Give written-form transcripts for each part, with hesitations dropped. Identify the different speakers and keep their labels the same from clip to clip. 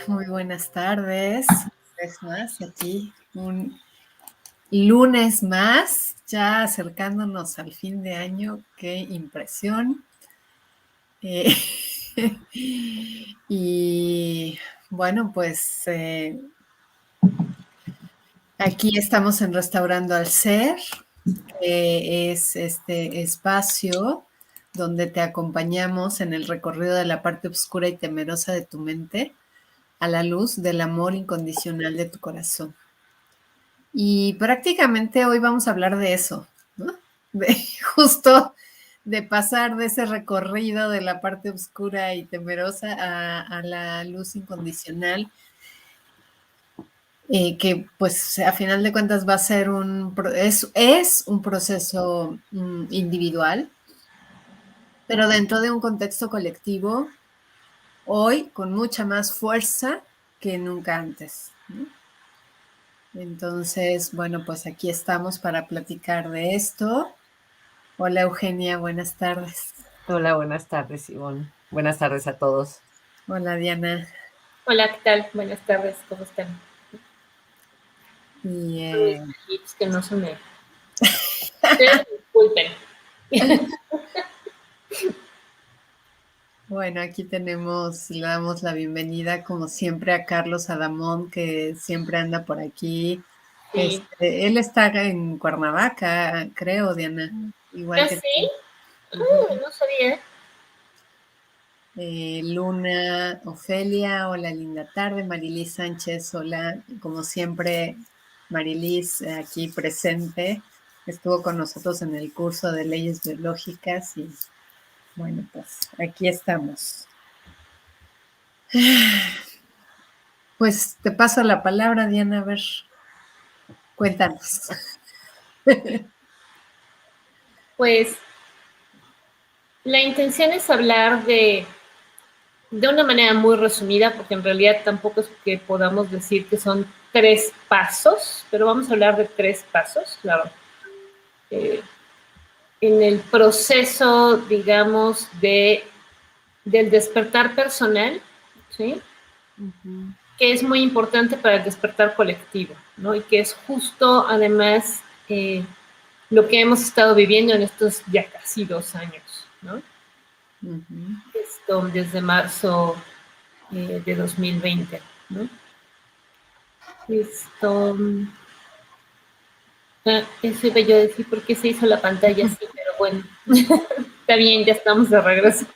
Speaker 1: Muy buenas tardes. Es más, aquí un lunes más, ya acercándonos al fin de año. Qué impresión. Eh, y bueno, pues aquí estamos en Restaurando al Ser, que es este espacio donde te acompañamos en el recorrido de la parte oscura y temerosa de tu mente a la luz del amor incondicional de tu corazón. Y prácticamente hoy vamos a hablar de eso, ¿no? De justo de pasar de ese recorrido de la parte oscura y temerosa a la luz incondicional, que pues a final de cuentas va a ser es un proceso individual, pero dentro de un contexto colectivo, hoy con mucha más fuerza que nunca antes, ¿no? Entonces, bueno, pues aquí estamos para platicar de esto. Hola Eugenia, buenas tardes.
Speaker 2: Hola, buenas tardes, Ivonne. Buenas tardes a todos.
Speaker 1: Hola Diana.
Speaker 3: Hola, ¿qué tal? Buenas tardes, ¿cómo están?
Speaker 1: Y,
Speaker 3: Mis hips que no se me... Ustedes disculpen.
Speaker 1: bueno, aquí le damos la bienvenida como siempre a Carlos Adamón, que siempre anda por aquí.
Speaker 3: Sí.
Speaker 1: Él está en Cuernavaca, creo, Diana, igual
Speaker 3: ¿Ah,
Speaker 1: que
Speaker 3: sí?
Speaker 1: tú. Ujú.
Speaker 3: No sabía.
Speaker 1: Luna, Ofelia, hola, linda tarde. Marilis Sánchez, hola, como siempre, Marilis aquí presente. Estuvo con nosotros en el curso de leyes biológicas y bueno, pues aquí estamos. Pues te paso la palabra, Diana, a ver, cuéntanos.
Speaker 3: Pues la intención es hablar de una manera muy resumida, porque en realidad tampoco es que podamos decir que son 3 pasos, pero vamos a hablar de 3 pasos, claro. En el proceso, digamos, del despertar personal, ¿sí?
Speaker 1: Uh-huh.
Speaker 3: Que es muy importante para el despertar colectivo, ¿no? Y que es justo, además, lo que hemos estado viviendo en estos ya casi 2 años, ¿no?
Speaker 1: Uh-huh.
Speaker 3: Desde marzo de 2020, ¿no? Eso iba yo a decir por qué se hizo la pantalla así, pero bueno, está bien, ya estamos de regreso.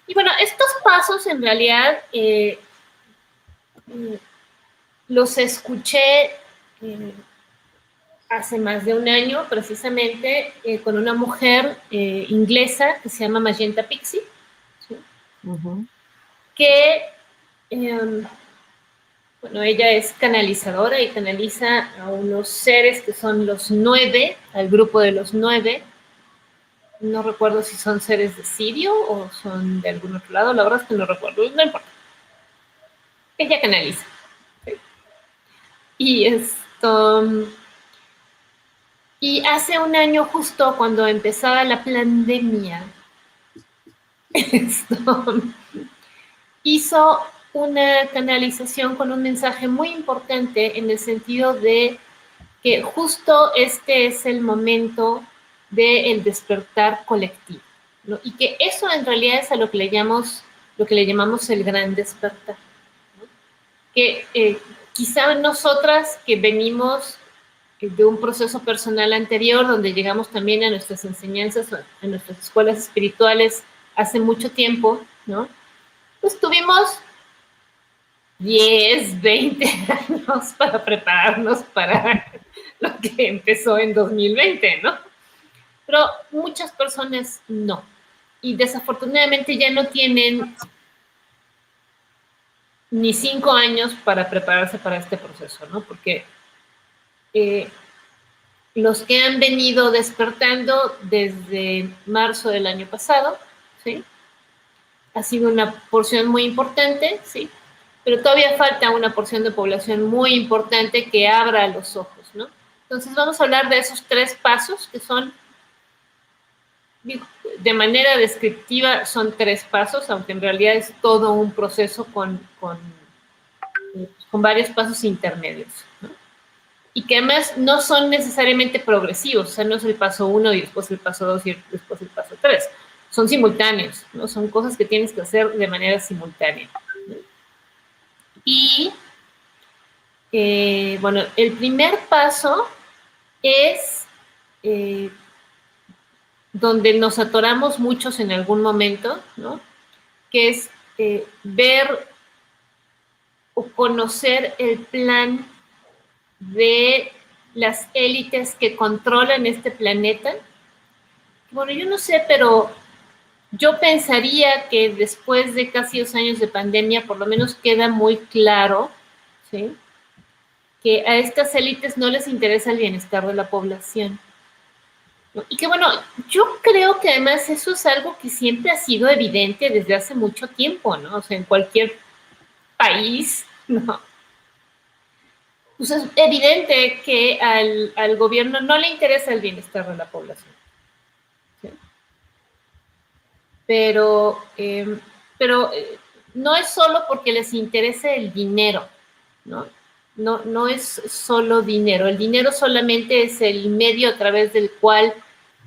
Speaker 3: Y bueno, estos pasos en realidad los escuché hace más de un año, precisamente, con una mujer inglesa que se llama Magenta Pixie, ¿sí?
Speaker 1: Uh-huh.
Speaker 3: Que, bueno, ella es canalizadora y canaliza a unos seres que son los 9, al grupo de los 9. No recuerdo si son seres de Sirio o son de algún otro lado, la verdad es que no recuerdo, no importa. Ella canaliza. ¿Sí? Y y hace un año, justo cuando empezaba la pandemia, hizo una canalización con un mensaje muy importante en el sentido de que justo este es el momento del despertar colectivo, ¿no? Y que eso en realidad es a lo que le llamamos el gran despertar, ¿no? Que quizá nosotras que venimos de un proceso personal anterior, donde llegamos también a nuestras enseñanzas, a nuestras escuelas espirituales hace mucho tiempo, ¿no? Pues tuvimos 10, 20 años para prepararnos para lo que empezó en 2020, ¿no? Pero muchas personas no. Y desafortunadamente ya no tienen ni 5 años para prepararse para este proceso, ¿no? Porque los que han venido despertando desde marzo del año pasado, ¿sí? Ha sido una porción muy importante, ¿sí? Pero todavía falta una porción de población muy importante que abra los ojos, ¿no? Entonces vamos a hablar de esos 3 pasos que son, de manera descriptiva son 3 pasos, aunque en realidad es todo un proceso con varios pasos intermedios, ¿no? Y que además no son necesariamente progresivos, o sea, no es el paso 1 y después el paso 2 y después el paso 3. Son simultáneos, ¿no? Son cosas que tienes que hacer de manera simultánea, ¿no? Y, bueno, el primer paso es donde nos atoramos muchos en algún momento, ¿no? Que es ver o conocer el plan de las élites que controlan este planeta. Bueno, yo no sé, pero yo pensaría que después de casi 2 años de pandemia, por lo menos queda muy claro, ¿sí?, que a estas élites no les interesa el bienestar de la población, ¿no? Y que bueno, yo creo que además eso es algo que siempre ha sido evidente desde hace mucho tiempo, ¿no? O sea, en cualquier país, ¿no? Pues es evidente que al gobierno no le interesa el bienestar de la población, ¿sí? Pero no es solo porque les interese el dinero, ¿no? No es solo dinero. El dinero solamente es el medio a través del cual,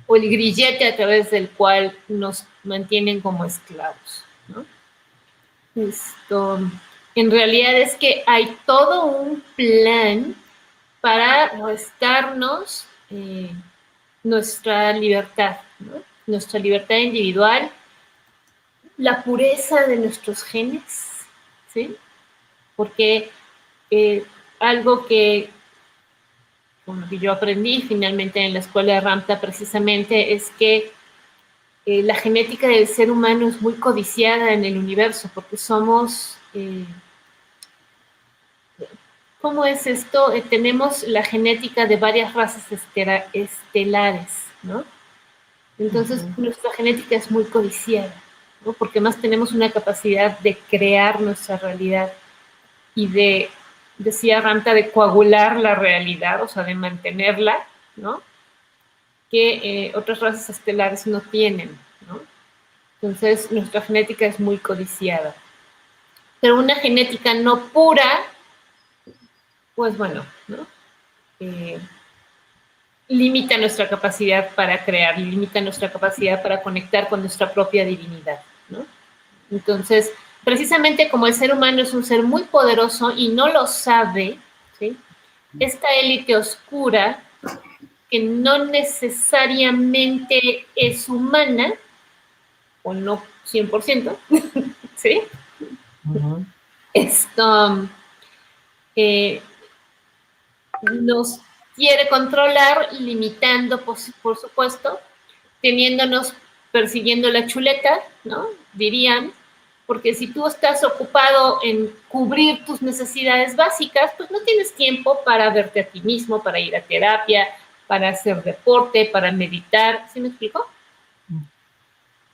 Speaker 3: o el grillete a través del cual nos mantienen como esclavos, ¿no? En realidad es que hay todo un plan para restarnos nuestra libertad, ¿no? Nuestra libertad individual, la pureza de nuestros genes, ¿sí? Porque algo que, bueno, que yo aprendí finalmente en la escuela de Ramtha precisamente es que la genética del ser humano es muy codiciada en el universo porque somos... ¿cómo es esto? Tenemos la genética de varias razas estelares, ¿no? Entonces, nuestra genética es muy codiciada, ¿no? Porque más tenemos una capacidad de crear nuestra realidad y de, decía Ramtha, de coagular la realidad, o sea, de mantenerla, ¿no? Que otras razas estelares no tienen, ¿no? Entonces, nuestra genética es muy codiciada. Pero una genética no pura, pues bueno, ¿no? Limita nuestra capacidad para crear, limita nuestra capacidad para conectar con nuestra propia divinidad, ¿no? Entonces, precisamente como el ser humano es un ser muy poderoso y no lo sabe, ¿sí?, esta élite oscura, que no necesariamente es humana, o no 100%, ¿sí?
Speaker 2: Uh-huh.
Speaker 3: Esto nos quiere controlar, limitando, por supuesto, teniéndonos persiguiendo la chuleta, ¿no? Dirían, porque si tú estás ocupado en cubrir tus necesidades básicas, pues no tienes tiempo para verte a ti mismo, para ir a terapia, para hacer deporte, para meditar, ¿sí me explico?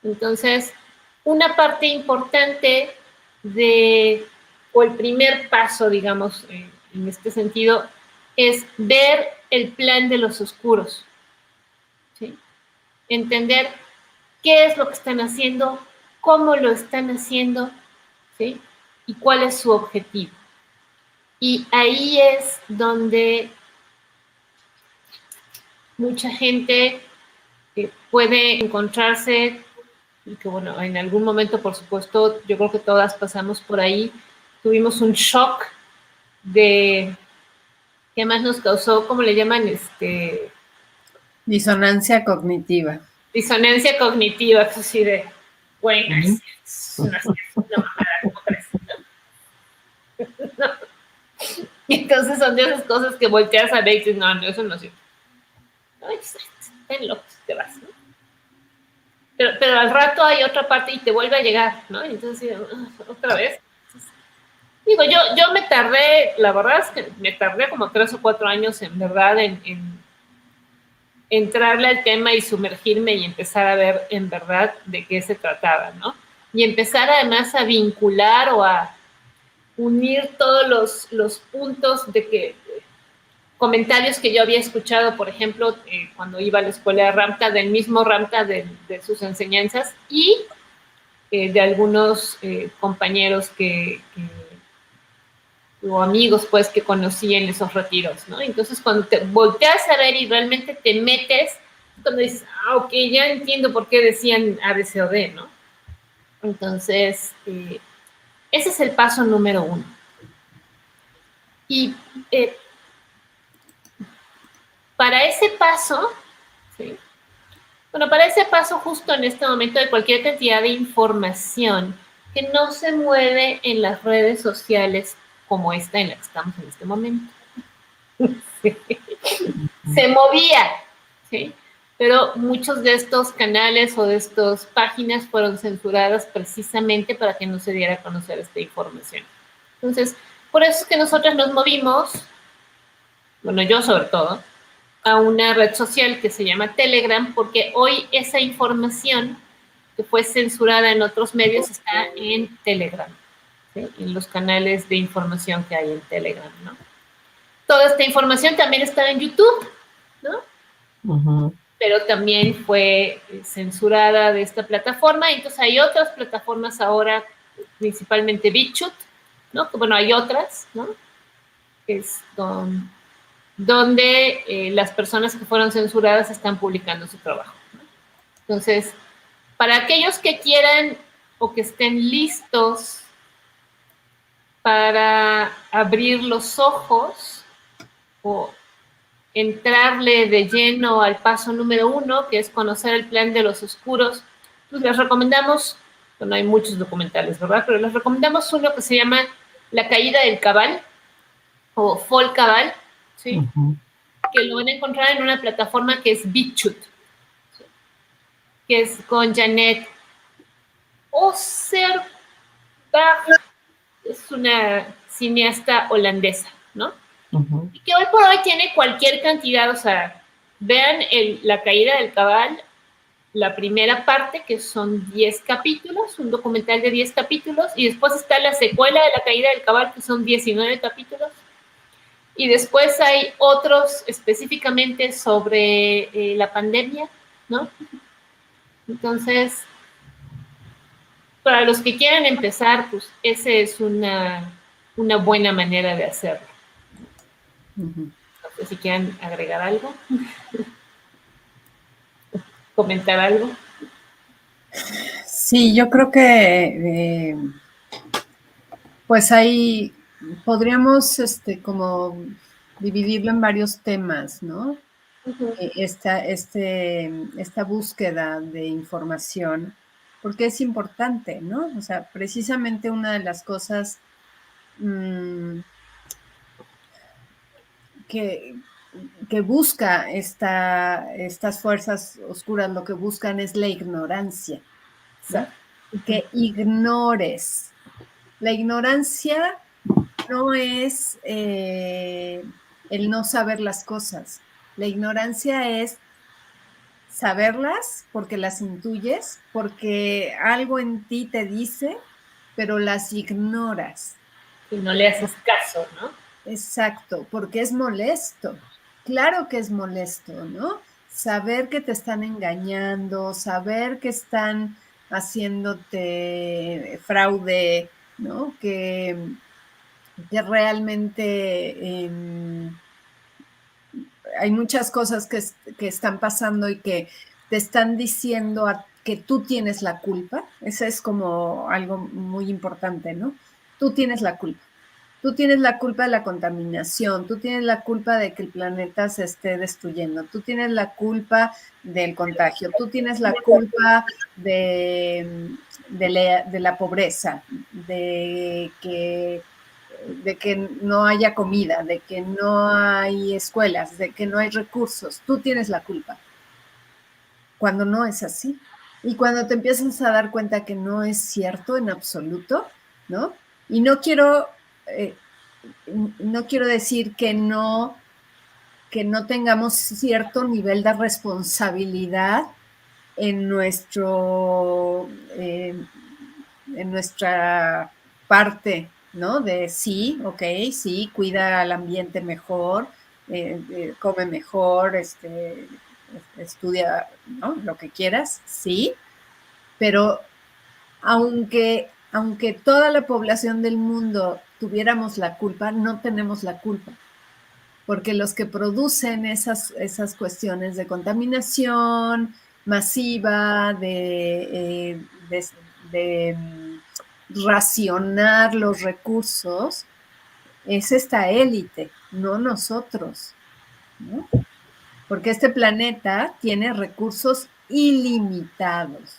Speaker 3: Entonces, una parte importante o el primer paso, digamos, en este sentido, es ver el plan de los oscuros, ¿sí? Entender qué es lo que están haciendo, cómo lo están haciendo, ¿sí?, y cuál es su objetivo. Y ahí es donde mucha gente puede encontrarse, y que bueno, en algún momento, por supuesto, yo creo que todas pasamos por ahí, tuvimos un shock que además nos causó, ¿cómo le llaman?
Speaker 1: Disonancia cognitiva.
Speaker 3: Disonancia cognitiva, que así de, bueno, es una mamada, ¿cómo crees? No. Y entonces son de esas cosas que volteas a ver y dices, no, eso no sirve. Ay, están locos, te vas, ¿no? Pero al rato hay otra parte y te vuelve a llegar, ¿no? Y entonces, otra vez. Digo, yo me tardé, la verdad es que me tardé como 3 o 4 años en verdad en entrarle al tema y sumergirme y empezar a ver en verdad de qué se trataba, ¿no? Y empezar además a vincular o a unir todos los puntos de que comentarios que yo había escuchado, por ejemplo, cuando iba a la escuela de Ramta, del mismo Ramta de sus enseñanzas, y de algunos compañeros o amigos, pues, que conocí en esos retiros, ¿no? Entonces, cuando te volteas a ver y realmente te metes, cuando dices, ok, ya entiendo por qué decían A, B, C o D, ¿no? Entonces, ese es el paso número 1. Y para ese paso, ¿sí? Bueno, para ese paso, justo en este momento, hay cualquier cantidad de información que no se mueve en las redes sociales como esta en la que estamos en este momento. Sí. Se movía, ¿sí? Pero muchos de estos canales o de estas páginas fueron censuradas precisamente para que no se diera a conocer esta información. Entonces, por eso es que nosotros nos movimos, bueno, yo sobre todo, a una red social que se llama Telegram, porque hoy esa información que fue censurada en otros medios está en Telegram, ¿sí? En los canales de información que hay en Telegram, ¿no? Toda esta información también está en YouTube, ¿no? Uh-huh. Pero también fue censurada de esta plataforma. Entonces hay otras plataformas ahora, principalmente BitChute, ¿no? Bueno, hay otras, ¿no? Es donde las personas que fueron censuradas están publicando su trabajo, ¿no? Entonces, para aquellos que quieran o que estén listos para abrir los ojos o entrarle de lleno al paso número 1, que es conocer el plan de los oscuros, pues les recomendamos, bueno, hay muchos documentales, ¿verdad? Pero les recomendamos uno que se llama La caída del cabal, o Fall Cabal, ¿sí? Uh-huh. Que lo van a encontrar en una plataforma que es BitChute, ¿sí? Que es con Janet Osterbach, es una cineasta holandesa, ¿no? Uh-huh. Y que hoy por hoy tiene cualquier cantidad, o sea, vean La caída del cabal, la primera parte, que son 10 capítulos, un documental de 10 capítulos, y después está la secuela de La caída del cabal, que son 19 capítulos, y después hay otros específicamente sobre la pandemia, ¿no? Entonces, para los que quieran empezar, pues esa es una buena manera de hacerlo. Uh-huh. No sé si quieren agregar algo, comentar algo.
Speaker 1: Sí, yo creo que pues ahí podríamos como dividirlo en varios temas, ¿no? Uh-huh. Esta búsqueda de información, porque es importante, ¿no? O sea, precisamente una de las cosas que busca estas fuerzas oscuras, lo que buscan es la ignorancia, ¿no? Que ignores. La ignorancia no es el no saber las cosas. La ignorancia es saberlas porque las intuyes, porque algo en ti te dice, pero las ignoras.
Speaker 3: Y no le haces caso, ¿no?
Speaker 1: Exacto, porque es molesto. Claro que es molesto, ¿no? Saber que te están engañando, saber que están haciéndote fraude, ¿no? Que realmente hay muchas cosas que están pasando y que te están diciendo que tú tienes la culpa. Eso es como algo muy importante, ¿no? Tú tienes la culpa. Tú tienes la culpa de la contaminación, tú tienes la culpa de que el planeta se esté destruyendo, tú tienes la culpa del contagio, tú tienes la culpa de la pobreza, de que no haya comida, de que no hay escuelas, de que no hay recursos. Tú tienes la culpa. Cuando no es así. Y cuando te empiezas a dar cuenta que no es cierto en absoluto, ¿no? Y no quiero decir que no tengamos cierto nivel de responsabilidad en nuestra parte, ¿no? De sí, ok, sí, cuida al ambiente mejor, come mejor, estudia, ¿no? Lo que quieras, sí, pero aunque toda la población del mundo tuviéramos la culpa, no tenemos la culpa, porque los que producen esas cuestiones de contaminación masiva, de racionar los recursos, es esta élite, no nosotros, ¿no? Porque este planeta tiene recursos ilimitados,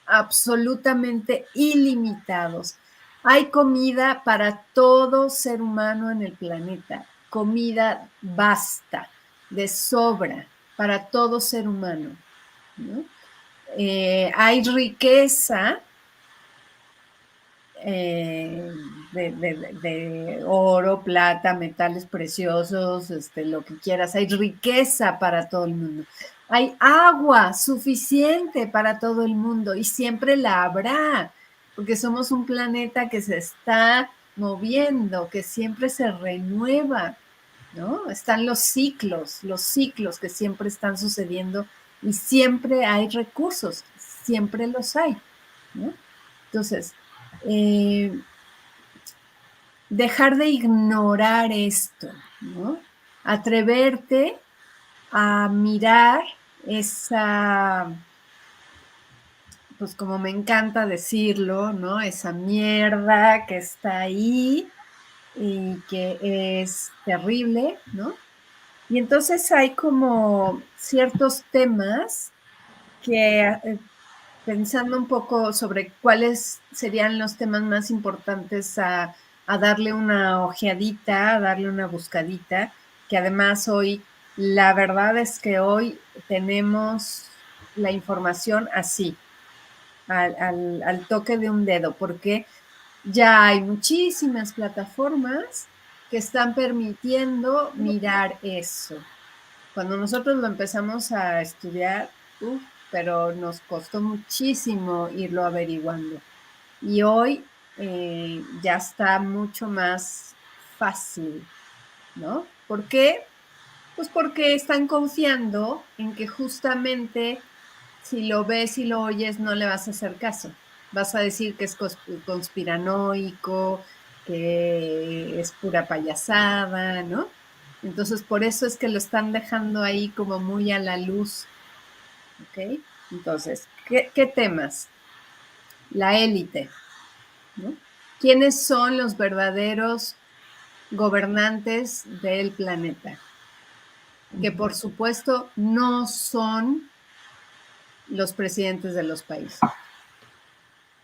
Speaker 1: absolutamente ilimitados. Hay comida para todo ser humano en el planeta, comida basta, de sobra, para todo ser humano, ¿no? Hay riqueza de oro, plata, metales preciosos, lo que quieras. Hay riqueza para todo el mundo. Hay agua suficiente para todo el mundo y siempre la habrá, porque somos un planeta que se está moviendo, que siempre se renueva, ¿no? Están los ciclos que siempre están sucediendo y siempre hay recursos, siempre los hay, ¿no? Entonces, dejar de ignorar esto, ¿no? Atreverte a mirar esa, pues como me encanta decirlo, ¿no? Esa mierda que está ahí y que es terrible, ¿no? Y entonces hay como ciertos temas que, pensando un poco sobre cuáles serían los temas más importantes a darle una ojeadita, a darle una buscadita, que además hoy, la verdad es que hoy tenemos la información así, al toque de un dedo, porque ya hay muchísimas plataformas que están permitiendo mirar eso. Cuando nosotros lo empezamos a estudiar, pero nos costó muchísimo irlo averiguando. Y hoy ya está mucho más fácil, ¿no? ¿Por qué? Pues porque están confiando en que justamente si lo ves y lo oyes no le vas a hacer caso. Vas a decir que es conspiranoico, que es pura payasada, ¿no? Entonces, por eso es que lo están dejando ahí como muy a la luz, ¿ok? Entonces, ¿qué temas? La élite, ¿no? ¿Quiénes son los verdaderos gobernantes del planeta? Que por supuesto no son los presidentes de los países,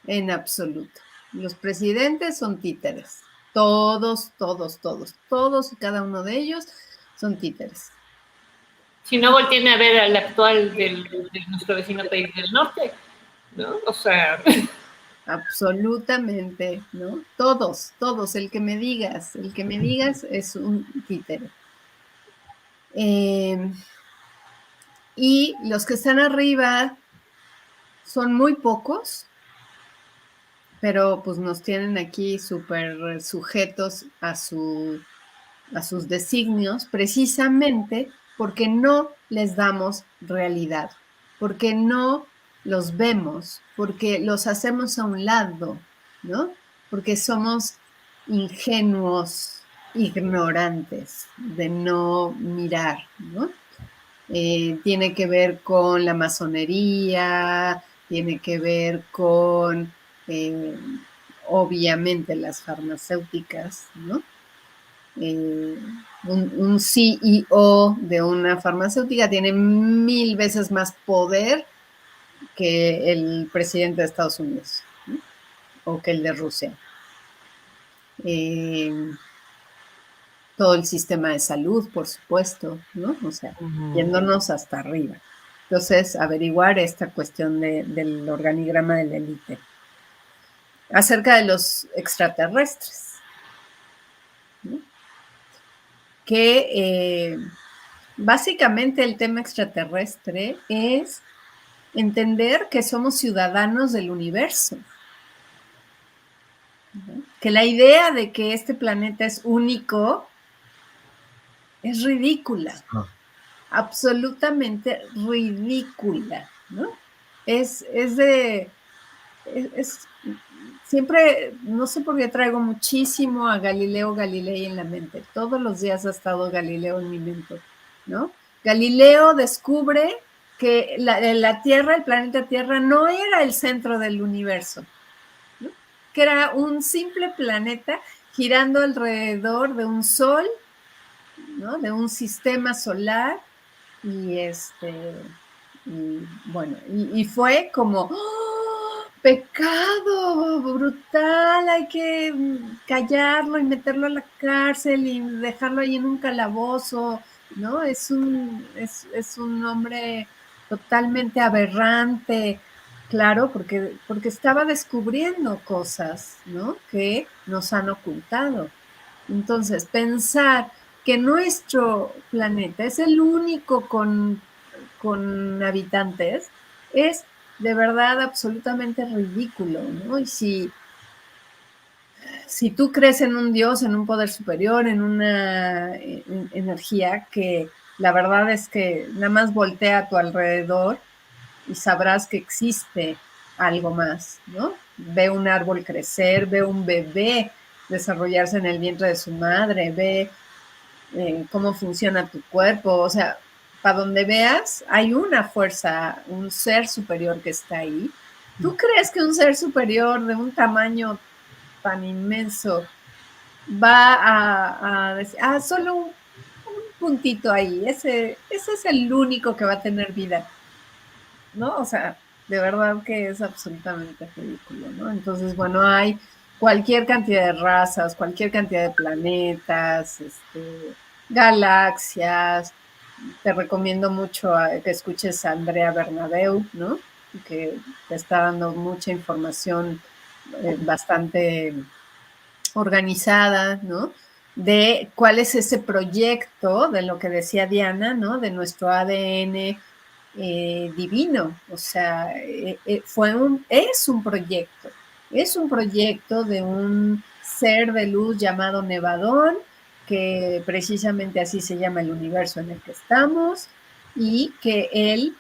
Speaker 1: en absoluto. Los presidentes son títeres. Todos y cada uno de ellos son títeres.
Speaker 3: Si no volteen a ver al actual de nuestro vecino país del norte, ¿no? O sea...
Speaker 1: Absolutamente, ¿no? Todos, el que me digas es un títere. Y los que están arriba son muy pocos, pero pues nos tienen aquí súper sujetos a sus designios, precisamente porque no les damos realidad, porque no los vemos, porque los hacemos a un lado, ¿no? Porque somos ingenuos, ignorantes de no mirar, ¿no? Tiene que ver con la masonería, tiene que ver con, obviamente, las farmacéuticas, ¿no? Un CEO de una farmacéutica tiene 1000 veces más poder que el presidente de Estados Unidos, ¿no? O que el de Rusia. Todo el sistema de salud, por supuesto, ¿no? O sea, yéndonos hasta arriba. Entonces, averiguar esta cuestión del organigrama de la élite. Acerca de los extraterrestres, ¿no? Que básicamente el tema extraterrestre es entender que somos ciudadanos del universo, ¿no? Que la idea de que este planeta es único es ridícula, absolutamente ridícula, ¿no? Siempre, no sé por qué traigo muchísimo a Galileo Galilei en la mente. Todos los días ha estado Galileo en mi mente, ¿no? Galileo descubre que la Tierra, el planeta Tierra, no era el centro del universo, ¿no? Que era un simple planeta girando alrededor de un sol, ¿no? De un sistema solar, y bueno, y fue como, ¡oh, pecado brutal! Hay que callarlo y meterlo a la cárcel y dejarlo ahí en un calabozo, ¿no? Es un hombre totalmente aberrante, claro, porque estaba descubriendo cosas, ¿no? Que nos han ocultado. Entonces, pensar que nuestro planeta es el único con habitantes es de verdad absolutamente ridículo, ¿no? Y si tú crees en un Dios, en un poder superior, en una energía, que la verdad es que nada más voltea a tu alrededor y sabrás que existe algo más, ¿no? Ve un árbol crecer, ve un bebé desarrollarse en el vientre de su madre, ve cómo funciona tu cuerpo, o sea, para donde veas, hay una fuerza, un ser superior que está ahí. ¿Tú crees que un ser superior de un tamaño tan inmenso va a decir, solo un puntito ahí, ese es el único que va a tener vida? ¿No? O sea, de verdad que es absolutamente ridículo, ¿no? Entonces, bueno, hay cualquier cantidad de razas, cualquier cantidad de planetas, galaxias. Te recomiendo mucho que escuches a Andrea Bernabeu, ¿no? Que te está dando mucha información bastante organizada, ¿no? De cuál es ese proyecto, de lo que decía Diana, ¿no? De nuestro ADN divino. O sea, es un proyecto de un ser de luz llamado Nevadón, que precisamente así se llama el universo en el que estamos, y que él,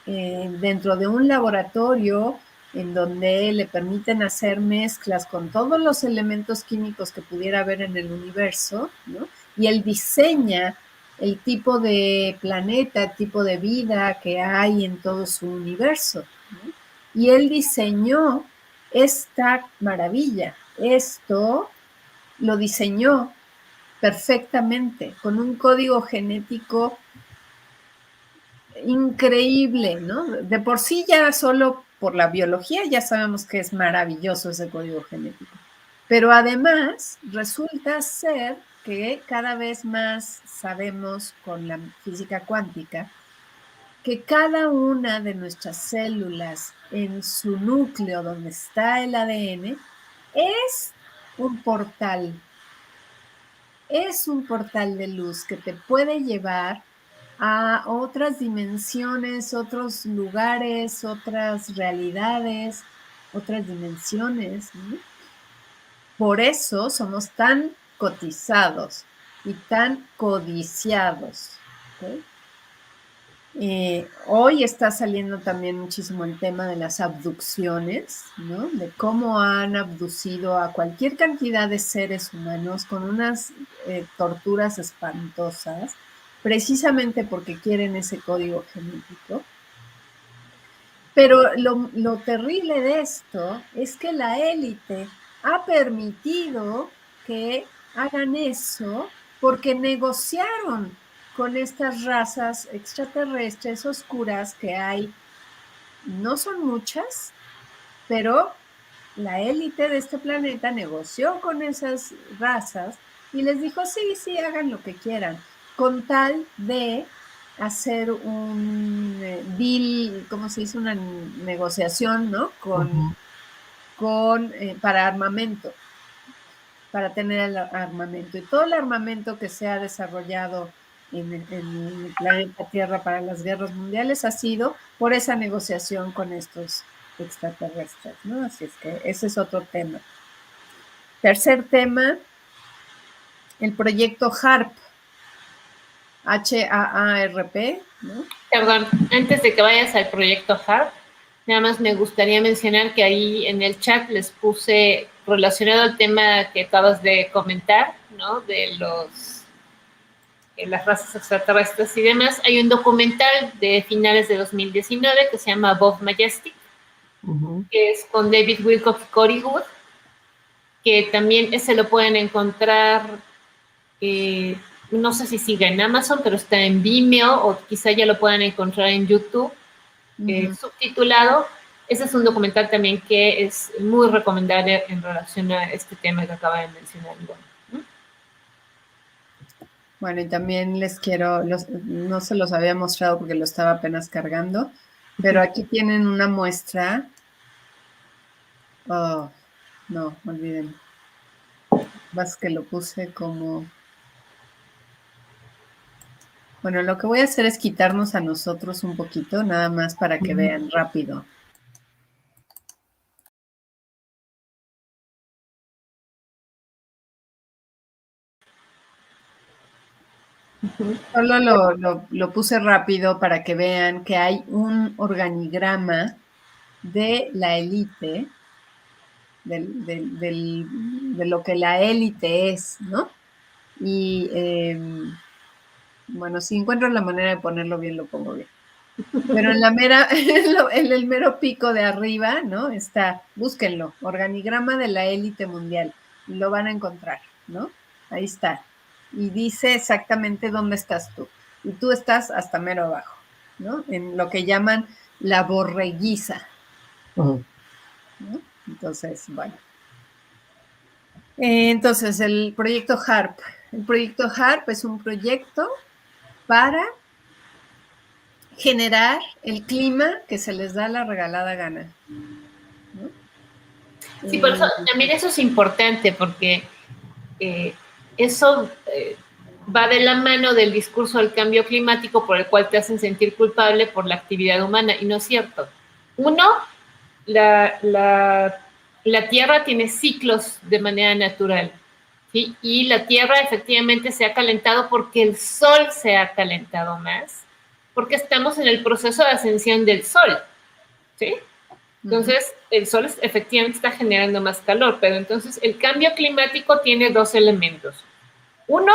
Speaker 1: dentro de un laboratorio en donde le permiten hacer mezclas con todos los elementos químicos que pudiera haber en el universo, ¿no? Y él diseña el tipo de planeta, el tipo de vida que hay en todo su universo, ¿no? Y él diseñó esta maravilla. Esto lo diseñó perfectamente, con un código genético increíble, ¿no? De por sí ya solo por la biología ya sabemos que es maravilloso ese código genético. Pero además resulta ser que cada vez más sabemos con la física cuántica que cada una de nuestras células en su núcleo donde está el ADN es un portal de luz que te puede llevar a otras dimensiones, otros lugares, otras realidades, otras dimensiones, ¿no? Por eso somos tan cotizados y tan codiciados, ¿okay? Hoy está saliendo también muchísimo el tema de las abducciones, ¿no? De cómo han abducido a cualquier cantidad de seres humanos con unas torturas espantosas, precisamente porque quieren ese código genético. Pero lo terrible de esto es que la élite ha permitido que hagan eso porque negociaron con estas razas extraterrestres oscuras que hay. No son muchas, pero la élite de este planeta negoció con esas razas y les dijo, sí, hagan lo que quieran, con tal de hacer un deal, ¿cómo se dice? Una negociación, ¿no? Para armamento, para tener el armamento. Y todo el armamento que se ha desarrollado en el planeta Tierra para las guerras mundiales ha sido por esa negociación con estos extraterrestres, ¿no? Así es que ese es otro tema. Tercer tema, el proyecto HARP. HAARP, ¿no?
Speaker 3: Perdón, antes de que vayas al proyecto HARP, nada más me gustaría mencionar que ahí en el chat les puse, relacionado al tema que acabas de comentar, ¿no? De las razas extraterrestres y demás, hay un documental de finales de 2019 que se llama Above Majestic, que es con David Wilcock y Cory Wood, que también ese lo pueden encontrar, no sé si sigue en Amazon, pero está en Vimeo o quizá ya lo puedan encontrar en YouTube, subtitulado. Ese es un documental también que es muy recomendable en relación a este tema que acaba de mencionar.
Speaker 1: Bueno, y también les quiero, no se los había mostrado porque lo estaba apenas cargando, pero aquí tienen una muestra. Oh, no, olviden. Más que lo puse como... Bueno, lo que voy a hacer es quitarnos a nosotros un poquito, nada más para que vean rápido. Solo lo puse rápido para que vean que hay un organigrama de la élite, de lo que la élite es, ¿no? Y bueno, si encuentro la manera de ponerlo bien, lo pongo bien. Pero en la mera, en el mero pico de arriba, ¿no? Está, búsquenlo, organigrama de la élite mundial, y lo van a encontrar, ¿no? Ahí está. Y dice exactamente dónde estás tú. Y tú estás hasta mero abajo, ¿no? En lo que llaman la borreguiza, ¿no? Entonces, bueno. Entonces, el proyecto HARP. El proyecto HARP es un proyecto para generar el clima que se les da la regalada gana, ¿no?
Speaker 3: Sí, por eso también eso es importante porque eso va de la mano del discurso del cambio climático por el cual te hacen sentir culpable por la actividad humana, y no es cierto. Uno, la Tierra tiene ciclos de manera natural, ¿sí? Y la Tierra efectivamente se ha calentado porque el Sol se ha calentado más, porque estamos en el proceso de ascensión del Sol, ¿sí? Entonces, el Sol efectivamente está generando más calor, pero entonces el cambio climático tiene dos elementos. Uno,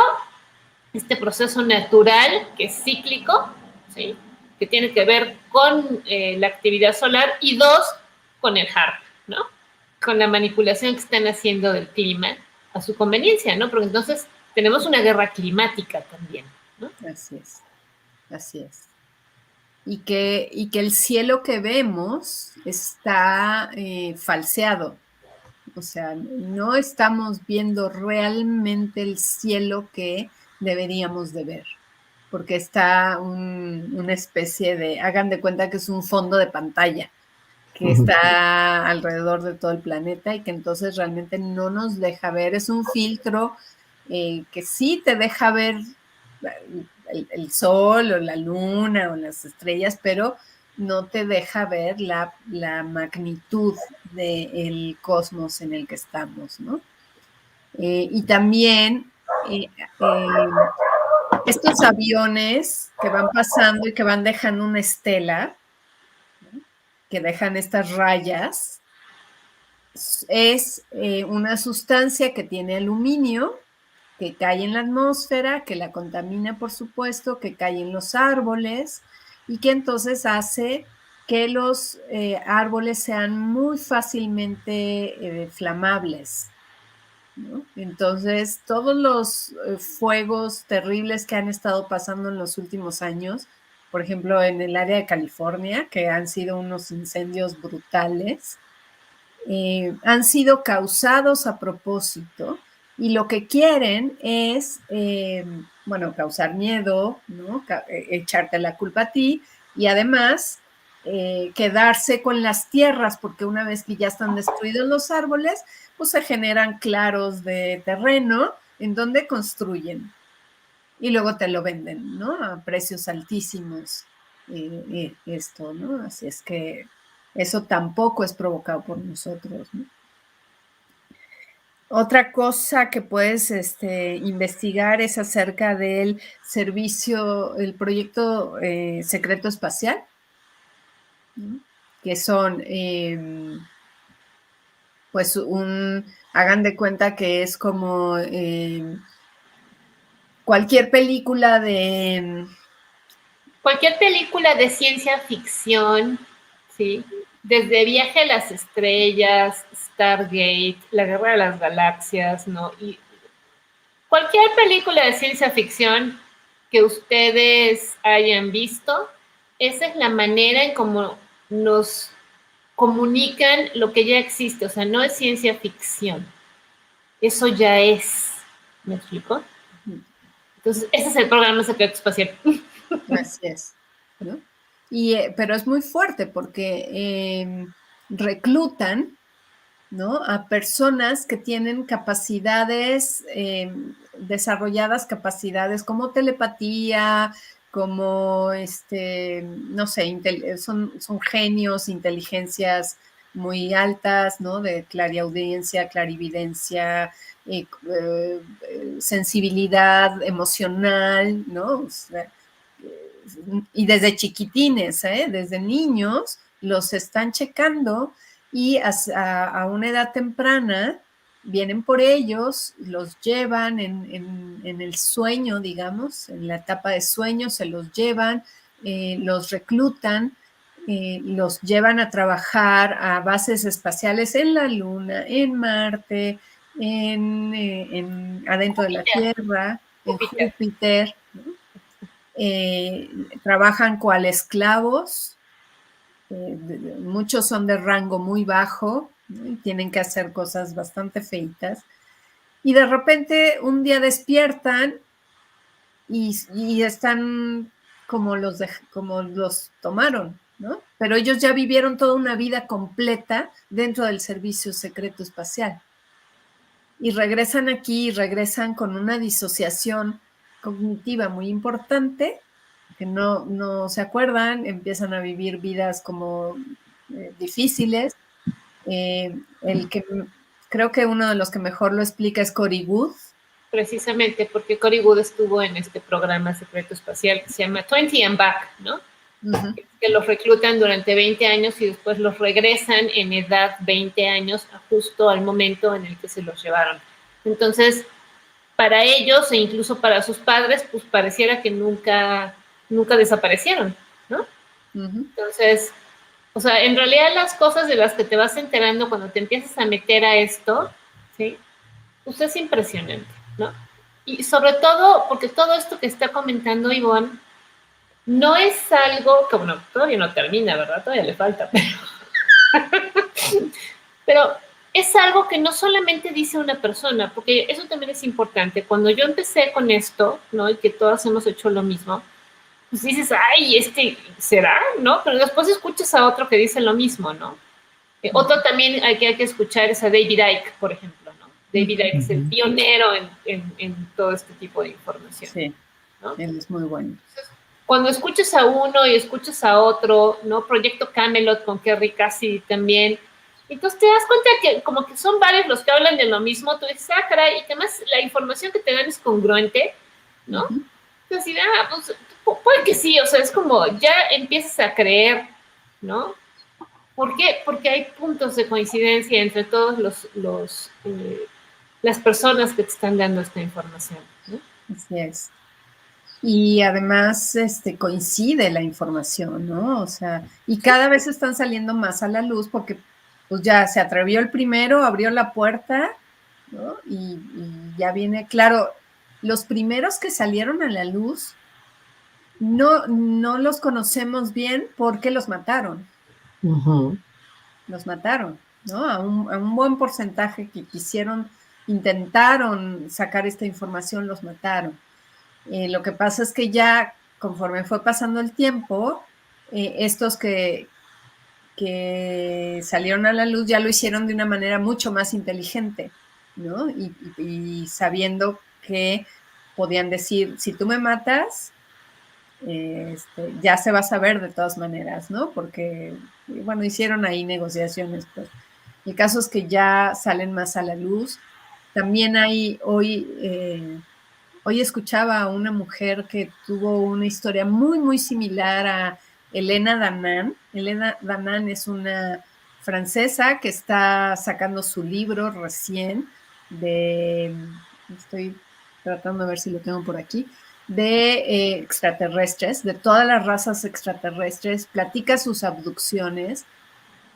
Speaker 3: este proceso natural que es cíclico, ¿sí? Que tiene que ver con la actividad solar, y dos, con el HARP, ¿no? Con la manipulación que están haciendo del clima a su conveniencia, ¿no? Porque entonces tenemos una guerra climática también, ¿no?
Speaker 1: Así es, así es. Y que el cielo que vemos está falseado. O sea, no estamos viendo realmente el cielo que deberíamos de ver, porque está una especie de, hagan de cuenta que es un fondo de pantalla que está alrededor de todo el planeta y que entonces realmente no nos deja ver, es un filtro que sí te deja ver el sol o la luna o las estrellas, pero no te deja ver la magnitud del cosmos en el que estamos, ¿no? Y también estos aviones que van pasando y que van dejando una estela, ¿no? Que dejan estas rayas, es una sustancia que tiene aluminio, que cae en la atmósfera, que la contamina, por supuesto, que cae en los árboles y que entonces hace que los árboles sean muy fácilmente flamables, ¿no? Entonces, todos los fuegos terribles que han estado pasando en los últimos años, por ejemplo, en el área de California, que han sido unos incendios brutales, han sido causados a propósito y lo que quieren es, bueno, causar miedo, ¿no? Echarte la culpa a ti y además quedarse con las tierras, porque una vez que ya están destruidos los árboles, pues se generan claros de terreno en donde construyen y luego te lo venden, ¿no? A precios altísimos esto, ¿no? Así es que eso tampoco es provocado por nosotros, ¿no? Otra cosa que puedes investigar es acerca del servicio, el proyecto secreto espacial, ¿no? Que son, pues, hagan de cuenta que es como cualquier película de...
Speaker 3: Cualquier película de ciencia ficción, ¿sí? Desde Viaje a las Estrellas, Stargate, La Guerra de las Galaxias, ¿no? Y cualquier película de ciencia ficción que ustedes hayan visto, esa es la manera en cómo nos comunican lo que ya existe. O sea, no es ciencia ficción. Eso ya es. ¿Me explico? Entonces, ese es el programa secreto espacial.
Speaker 1: Así es, ¿no? Pero es muy fuerte porque reclutan, ¿no? A personas que tienen capacidades, desarrolladas capacidades como telepatía, como, no sé, son genios, inteligencias muy altas, ¿no? De clariaudiencia, clarividencia, sensibilidad emocional, ¿no? O sea, y desde chiquitines, desde niños, los están checando y a una edad temprana vienen por ellos, los llevan en el sueño, digamos, en la etapa de sueño, se los llevan, los reclutan, los llevan a trabajar a bases espaciales en la Luna, en Marte, adentro de la Tierra, en Júpiter, ¿no? Trabajan cual esclavos, muchos son de rango muy bajo, ¿no? Y tienen que hacer cosas bastante feitas. Y de repente un día despiertan y están como como los tomaron, ¿no? Pero ellos ya vivieron toda una vida completa dentro del servicio secreto espacial. Y regresan aquí y regresan con una disociación cognitiva muy importante, que no se acuerdan, empiezan a vivir vidas como difíciles. El que creo que uno de los que mejor lo explica es Cory Wood.
Speaker 3: Precisamente porque Cory Wood estuvo en este programa secreto espacial que se llama 20 and Back, ¿no? Uh-huh. Que los reclutan durante 20 años y después los regresan en edad 20 años, justo al momento en el que se los llevaron. Entonces, para ellos e incluso para sus padres, pues pareciera que nunca desaparecieron, ¿no? Uh-huh. Entonces, o sea, en realidad las cosas de las que te vas enterando cuando te empiezas a meter a esto, ¿sí? Pues es impresionante, ¿no? Y sobre todo, porque todo esto que está comentando Ivonne, no es algo que, bueno, todavía no termina, ¿verdad? Todavía le falta, pero es algo que no solamente dice una persona, porque eso también es importante. Cuando yo empecé con esto, ¿no? Y que todas hemos hecho lo mismo, pues dices, ay, ¿será? ¿No? Pero después escuchas a otro que dice lo mismo, ¿no? Otro también hay que escuchar es a David Icke, por ejemplo, ¿no? David Icke es el pionero en todo este tipo de información.
Speaker 1: Sí, ¿no? Él es muy bueno.
Speaker 3: Entonces, cuando escuchas a uno y escuchas a otro, ¿no? Proyecto Camelot con Kerry Cassidy también, entonces te das cuenta que como que son varios los que hablan de lo mismo, tú dices, caray, y además la información que te dan es congruente, ¿no? Uh-huh. Entonces, pues puede que sí, o sea, es como ya empiezas a creer, ¿no? ¿Por qué? Porque hay puntos de coincidencia entre todos las personas que te están dando esta información, ¿no?
Speaker 1: Así es. Y además coincide la información, ¿no? O sea, y cada vez están saliendo más a la luz porque pues ya se atrevió el primero, abrió la puerta, ¿no? Y ya viene, claro, los primeros que salieron a la luz no los conocemos bien porque los mataron. Uh-huh. Los mataron, ¿no? A un buen porcentaje que intentaron sacar esta información, los mataron. Lo que pasa es que ya conforme fue pasando el tiempo, estos que salieron a la luz ya lo hicieron de una manera mucho más inteligente, ¿no? Y sabiendo que podían decir, si tú me matas, ya se va a saber de todas maneras, ¿no? Porque, bueno, hicieron ahí negociaciones, pues. El caso es que ya salen más a la luz También hay hoy escuchaba a una mujer que tuvo una historia muy, muy similar a Elena Danaan. Elena Danaan es una francesa que está sacando su libro recién estoy tratando de ver si lo tengo por aquí, de extraterrestres, de todas las razas extraterrestres, platica sus abducciones.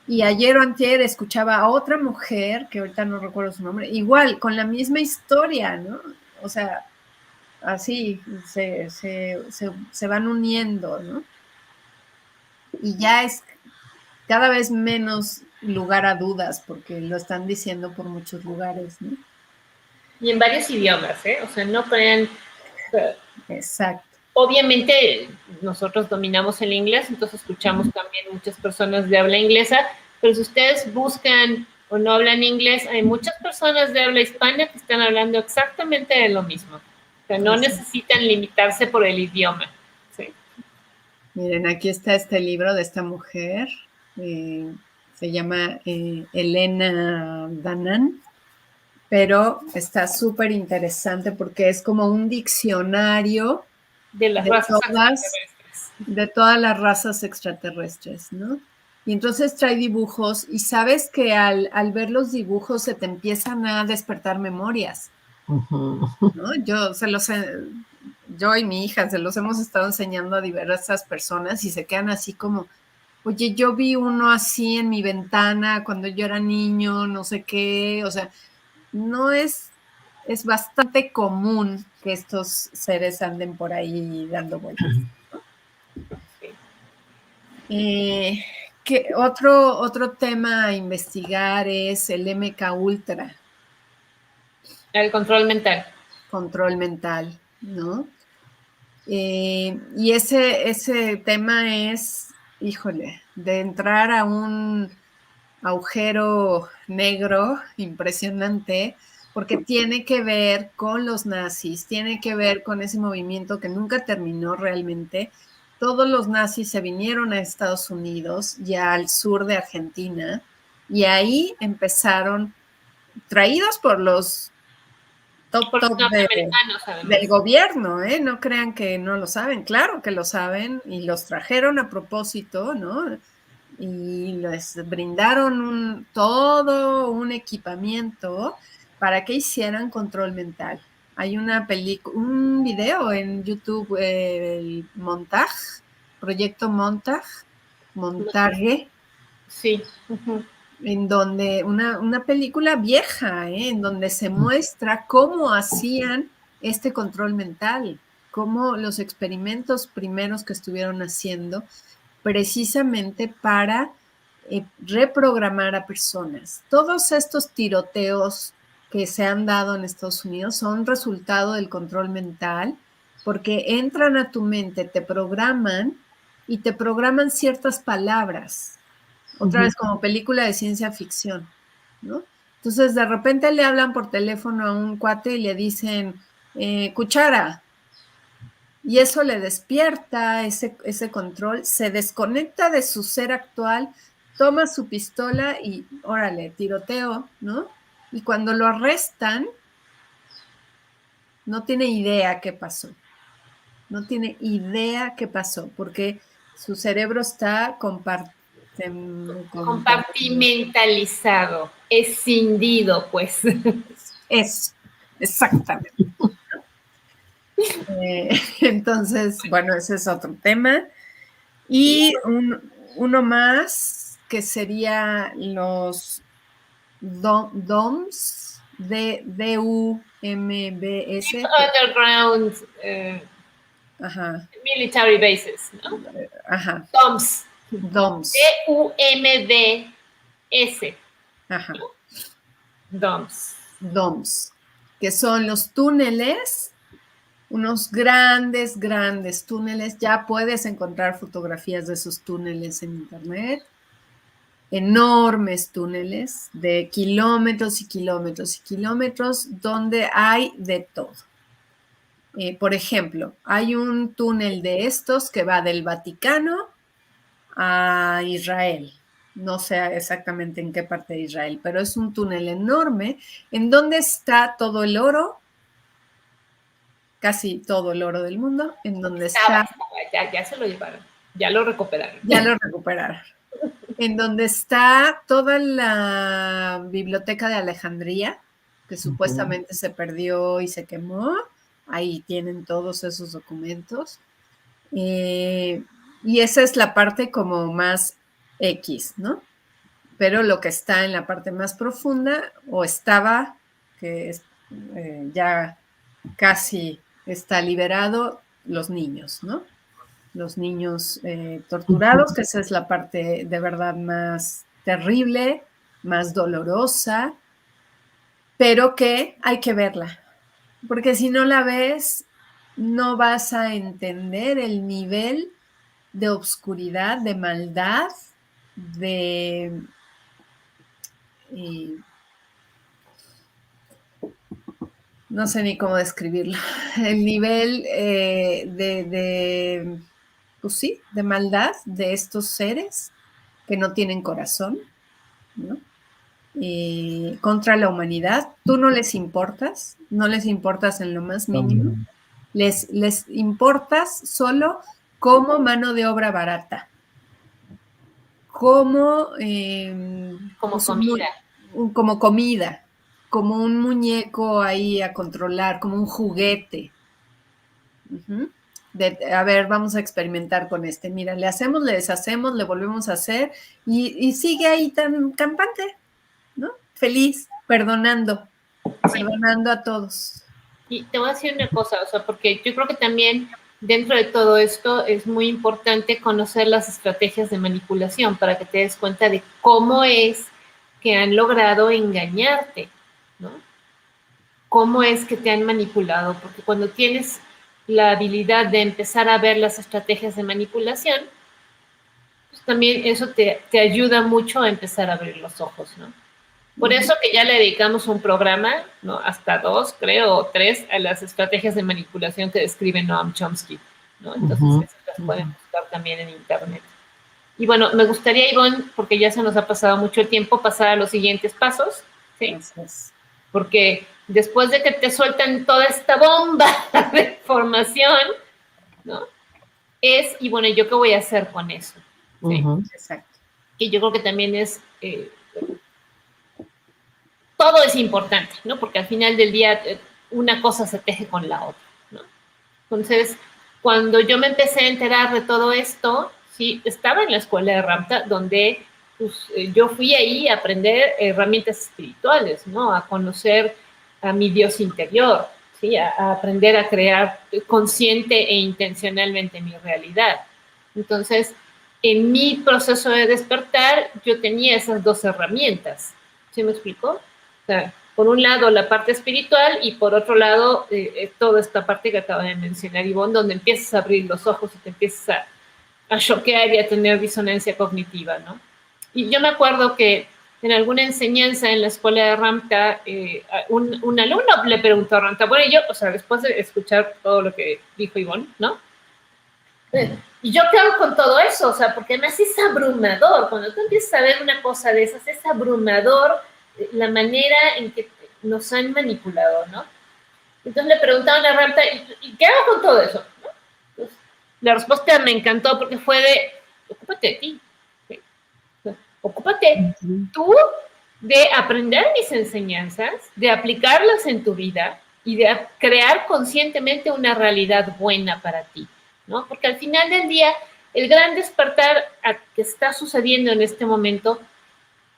Speaker 1: Y ayer o antier escuchaba a otra mujer, que ahorita no recuerdo su nombre, igual, con la misma historia, ¿no? O sea, así se van uniendo, ¿no? Y ya es cada vez menos lugar a dudas, porque lo están diciendo por muchos lugares, ¿no?
Speaker 3: Y en varios idiomas, ¿eh? O sea, no crean...
Speaker 1: Exacto.
Speaker 3: Obviamente nosotros dominamos el inglés, entonces escuchamos también muchas personas de habla inglesa, pero si ustedes buscan o no hablan inglés, hay muchas personas de habla hispana que están hablando exactamente de lo mismo. O sea, no necesitan limitarse por el idioma. ¿Sí?
Speaker 1: Miren, aquí está este libro de esta mujer, se llama Elena Danaan, pero está súper interesante porque es como un diccionario
Speaker 3: de las razas extraterrestres.
Speaker 1: De todas las razas extraterrestres, ¿no? Y entonces trae dibujos y sabes que al ver los dibujos se te empiezan a despertar memorias, ¿no? Yo y mi hija se los hemos estado enseñando a diversas personas y se quedan así como, oye, yo vi uno así en mi ventana cuando yo era niño, no sé qué, o sea, no es bastante común que estos seres anden por ahí dando vueltas. Que otro tema a investigar es el MK Ultra.
Speaker 3: El control mental.
Speaker 1: Control mental, ¿no? Y ese tema es, híjole, de entrar a un agujero negro impresionante, porque tiene que ver con los nazis, tiene que ver con ese movimiento que nunca terminó realmente. Todos los nazis se vinieron a Estados Unidos y al sur de Argentina, y ahí empezaron, traídos por los top del gobierno, ¿eh? No crean que no lo saben, claro que lo saben, y los trajeron a propósito, ¿no? Y les brindaron todo un equipamiento para que hicieran control mental. Hay un video en YouTube, el Montage, Proyecto Montaje,
Speaker 3: sí.
Speaker 1: En donde una película vieja, en donde se muestra cómo hacían este control mental, cómo los experimentos primeros que estuvieron haciendo precisamente para reprogramar a personas. Todos estos tiroteos que se han dado en Estados Unidos son resultado del control mental, porque entran a tu mente, te programan y te programan ciertas palabras. Otra vez como película de ciencia ficción, ¿no? Entonces de repente le hablan por teléfono a un cuate y le dicen, cuchara, y eso le despierta ese control, se desconecta de su ser actual, toma su pistola y, órale, tiroteo, ¿no? Y cuando lo arrestan, no tiene idea qué pasó. No tiene idea qué pasó, porque su cerebro está
Speaker 3: compartimentalizado, escindido, pues.
Speaker 1: Eso, exactamente. Entonces, bueno, ese es otro tema. Y uno más que sería los DOMS, D-U-M-B-S.
Speaker 3: Underground military bases, ¿no?
Speaker 1: Ajá.
Speaker 3: DOMS.
Speaker 1: DOMS.
Speaker 3: D-U-M-D-S.
Speaker 1: Ajá.
Speaker 3: DOMS.
Speaker 1: DOMS, que son los túneles, unos grandes, grandes túneles. Ya puedes encontrar fotografías de esos túneles en internet. Enormes túneles de kilómetros y kilómetros y kilómetros donde hay de todo. Por ejemplo, hay un túnel de estos que va del Vaticano a Israel. no sé exactamente en qué parte de Israel, pero es un túnel enorme en donde está todo el oro, casi todo el oro del mundo, en donde está,
Speaker 3: Ya se lo llevaron, ya lo recuperaron.
Speaker 1: ya lo recuperaron, en donde está toda la biblioteca de Alejandría, que supuestamente se perdió y se quemó. Ahí tienen todos esos documentos. Y esa es la parte como más X, ¿no? Pero lo que está en la parte más profunda, o estaba, que es, ya casi está liberado, los niños, ¿no? Los niños torturados, que esa es la parte de verdad más terrible, más dolorosa, pero que hay que verla, porque si no la ves, no vas a entender el nivel de obscuridad, de maldad, de... no sé ni cómo describirlo, el nivel pues sí, de maldad de estos seres que no tienen corazón, ¿no? Contra la humanidad. Tú no les importas, no les importas en lo más mínimo, les importas solo como mano de obra barata, como,
Speaker 3: Como
Speaker 1: pues,
Speaker 3: comida.
Speaker 1: como comida, como un muñeco ahí a controlar, como un juguete. Uh-huh. A ver, vamos a experimentar con este. Mira, le hacemos, le deshacemos, le volvemos a hacer y sigue ahí tan campante, ¿no? Feliz, perdonando a todos.
Speaker 3: Y te voy a decir una cosa, o sea, porque yo creo que también dentro de todo esto es muy importante conocer las estrategias de manipulación para que te des cuenta de cómo es que han logrado engañarte, ¿no? Cómo es que te han manipulado, porque cuando tienes la habilidad de empezar a ver las estrategias de manipulación, pues también eso te ayuda mucho a empezar a abrir los ojos, ¿no? Por eso que ya le dedicamos un programa, ¿no? Hasta 2, creo, o 3, a las estrategias de manipulación que describe Noam Chomsky, ¿no? Entonces, esas las pueden buscar también en internet. Y bueno, me gustaría, Ivonne, porque ya se nos ha pasado mucho el tiempo, pasar a los siguientes pasos, ¿sí?
Speaker 1: Gracias.
Speaker 3: Porque después de que te sueltan toda esta bomba de información, ¿no? Y bueno, ¿yo qué voy a hacer con eso? ¿Sí?
Speaker 1: Exacto.
Speaker 3: Que yo creo que también es... todo es importante, ¿no? Porque al final del día una cosa se teje con la otra, ¿no? Entonces, cuando yo me empecé a enterar de todo esto, sí, estaba en la escuela de Ramta, donde pues, yo fui ahí a aprender herramientas espirituales, ¿no? A conocer a mi Dios interior, ¿sí? A aprender a crear consciente e intencionalmente mi realidad. Entonces, en mi proceso de despertar, yo tenía esas dos herramientas. ¿Sí me explico? O sea, por un lado la parte espiritual y por otro lado toda esta parte que acaba de mencionar Ivonne, donde empiezas a abrir los ojos y te empiezas a choquear y a tener disonancia cognitiva, ¿no? Y yo me acuerdo que en alguna enseñanza en la escuela de Ramta, un alumno le preguntó a Ramta, bueno, y yo, o sea, después de escuchar todo lo que dijo Ivonne, ¿no? ¿Y yo qué hago con todo eso? O sea, porque además es abrumador. Cuando tú empiezas a ver una cosa de esas, es abrumador la manera en que nos han manipulado, ¿no? Entonces le preguntaban a Ramta, ¿y qué hago con todo eso? ¿No? Pues, la respuesta me encantó porque fue de, ocúpate de ti. ¿Sí? Ocúpate tú de aprender mis enseñanzas, de aplicarlas en tu vida y de crear conscientemente una realidad buena para ti, ¿no? Porque al final del día, el gran despertar que está sucediendo en este momento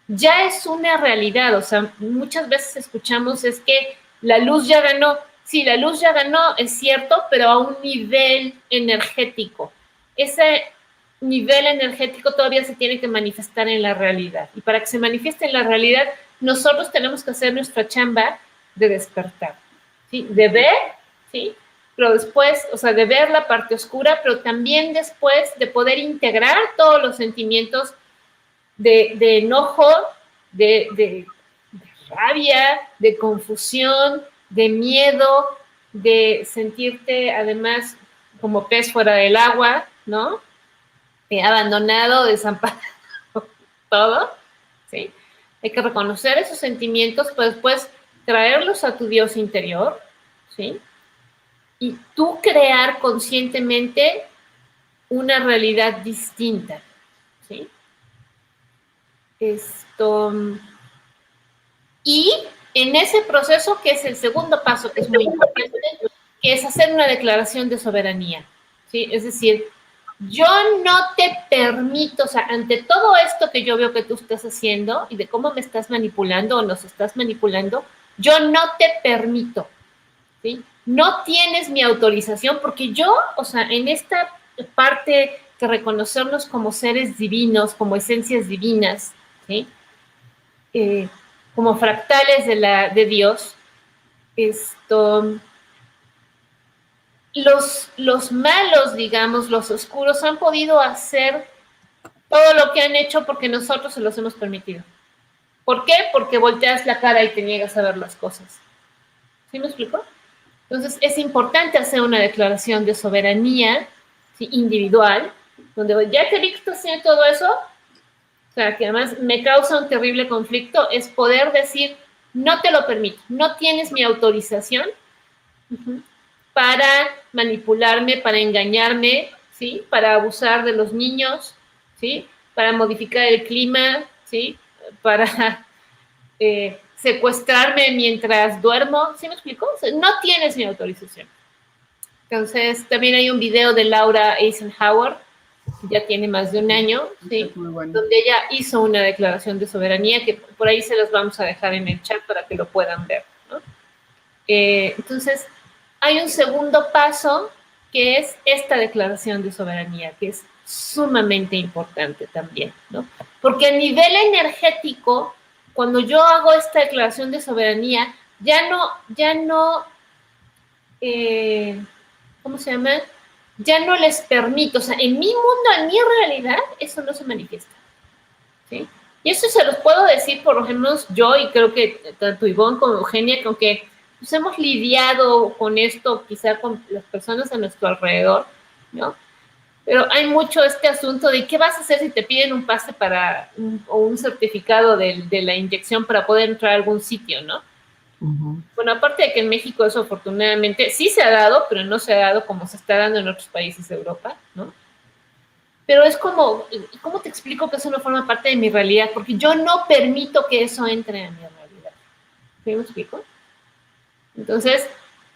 Speaker 3: ya es una realidad. O sea, muchas veces escuchamos es que la luz ya ganó. Sí, la luz ya ganó, es cierto, pero a un nivel energético. Ese nivel energético todavía se tiene que manifestar en la realidad. Y para que se manifieste en la realidad, nosotros tenemos que hacer nuestra chamba de despertar, ¿sí? De ver, ¿sí? Pero después, o sea, de ver la parte oscura, pero también después de poder integrar todos los sentimientos de enojo, de rabia, de confusión, de miedo, de sentirte además como pez fuera del agua, ¿no? Abandonado, desamparado, todo, ¿sí? Hay que reconocer esos sentimientos, pero después traerlos a tu Dios interior, ¿sí? Y tú crear conscientemente una realidad distinta, ¿sí? Y en ese proceso, que es el segundo paso, que es muy importante, que es hacer una declaración de soberanía, ¿sí? Es decir, yo no te permito, o sea, ante todo esto que yo veo que tú estás haciendo y de cómo me estás manipulando o nos estás manipulando, yo no te permito, ¿sí? No tienes mi autorización porque yo, o sea, en esta parte de reconocernos como seres divinos, como esencias divinas, ¿sí? Como fractales de Dios, los malos, digamos, los oscuros, han podido hacer todo lo que han hecho porque nosotros se los hemos permitido. ¿Por qué? Porque volteas la cara y te niegas a ver las cosas. ¿Sí me explico? Entonces, es importante hacer una declaración de soberanía, ¿sí?, individual, donde ya que vi que estás haciendo todo eso, o sea, que además me causa un terrible conflicto, es poder decir, no te lo permito, no tienes mi autorización para manipularme, para engañarme, ¿sí?, para abusar de los niños, ¿sí?, para modificar el clima, ¿sí?, para secuestrarme mientras duermo. ¿Sí me explico? O sea, no tienes mi autorización. Entonces, también hay un video de Laura Eisenhower, ya tiene más de un año, ¿sí?, bueno, donde ella hizo una declaración de soberanía, que por ahí se los vamos a dejar en el chat para que lo puedan ver, ¿no? Entonces, hay un segundo paso, que es esta declaración de soberanía, que es sumamente importante también, ¿no? Porque a nivel energético, cuando yo hago esta declaración de soberanía, ya no, ¿cómo se llama? Ya no les permito, o sea, en mi mundo, en mi realidad, eso no se manifiesta, ¿sí? Y eso se los puedo decir, por ejemplo, yo, y creo que tanto Ivonne como Eugenia, que aunque pues hemos lidiado con esto, quizá con las personas a nuestro alrededor, ¿no? Pero hay mucho este asunto de qué vas a hacer si te piden un pase o un certificado de la inyección para poder entrar a algún sitio, ¿no? Bueno, aparte de que en México eso afortunadamente sí se ha dado, pero no se ha dado como se está dando en otros países de Europa, ¿no? Pero es como, ¿cómo te explico que eso no forma parte de mi realidad? Porque yo no permito que eso entre a mi realidad. ¿Sí me explico? Entonces,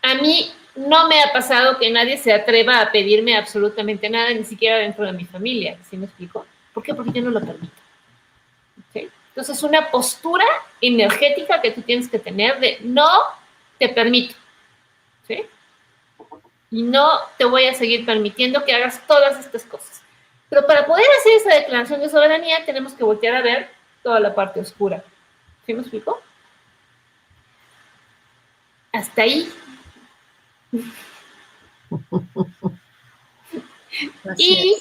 Speaker 3: a mí no me ha pasado que nadie se atreva a pedirme absolutamente nada, ni siquiera dentro de mi familia. ¿Sí me explico? ¿Por qué? Porque yo no lo permito. ¿Sí? Entonces, una postura energética que tú tienes que tener de no te permito. ¿Sí? Y no te voy a seguir permitiendo que hagas todas estas cosas. Pero para poder hacer esa declaración de soberanía, tenemos que voltear a ver toda la parte oscura. ¿Sí me explico? Hasta ahí. Y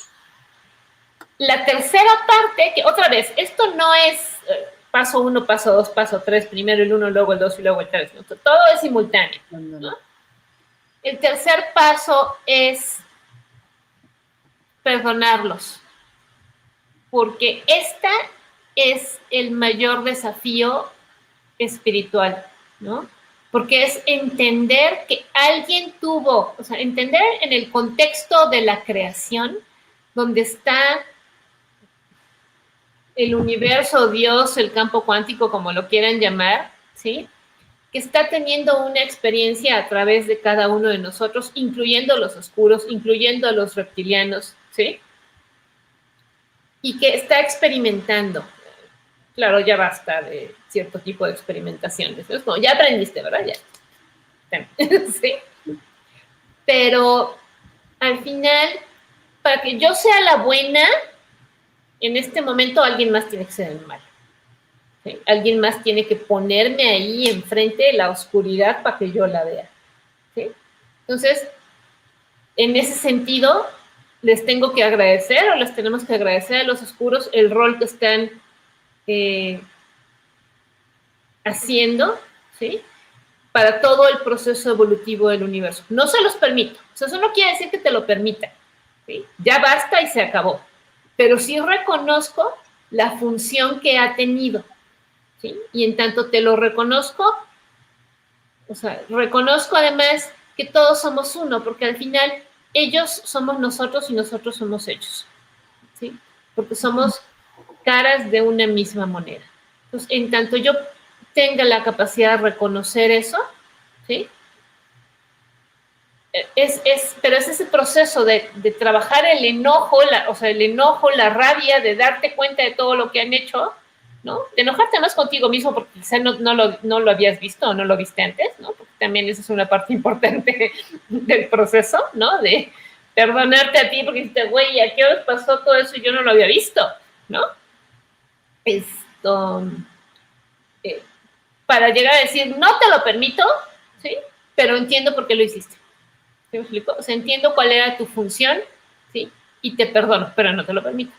Speaker 3: la tercera parte, que otra vez, esto no es paso 1, paso 2, paso 3, primero el 1, luego el 2 y luego el 3. ¿no? Todo es simultáneo. ¿no? El tercer paso es perdonarlos, porque esta es el mayor desafío espiritual, ¿no? Porque es entender que alguien tuvo, o sea, entender en el contexto de la creación, donde está el universo, Dios, el campo cuántico, como lo quieran llamar, ¿sí? Que está teniendo una experiencia a través de cada uno de nosotros, incluyendo los oscuros, incluyendo a los reptilianos, ¿sí? Y que está experimentando. Claro, ya basta de cierto tipo de experimentaciones. Es como, ya aprendiste, ¿verdad? Ya. ¿Sí? Pero al final, para que yo sea la buena, en este momento alguien más tiene que ser el malo. ¿Sí? Alguien más tiene que ponerme ahí enfrente de la oscuridad para que yo la vea. ¿Sí? Entonces, en ese sentido, les tengo que agradecer o les tenemos que agradecer a los oscuros el rol que están haciendo, ¿sí? Para todo el proceso evolutivo del universo. No se los permito. O sea, eso no quiere decir que te lo permita. ¿Sí? Ya basta y se acabó. Pero sí reconozco la función que ha tenido, ¿sí? Y en tanto te lo reconozco, o sea, reconozco además que todos somos uno, porque al final ellos somos nosotros y nosotros somos ellos, ¿sí? Porque somos caras de una misma moneda. Entonces, en tanto yo tenga la capacidad de reconocer eso, ¿sí? Pero es ese proceso de trabajar el enojo, el enojo, la rabia, de darte cuenta de todo lo que han hecho, ¿no? De enojarte más contigo mismo porque quizá no lo habías visto o no lo viste antes, ¿no? Porque también esa es una parte importante del proceso, ¿no? De perdonarte a ti porque dijiste, güey, ¿a qué hora pasó todo eso y yo no lo había visto, ¿no? Para llegar a decir, no te lo permito, ¿sí? Pero entiendo por qué lo hiciste. ¿Sí me explico? O sea, entiendo cuál era tu función, ¿sí? Y te perdono, pero no te lo permito.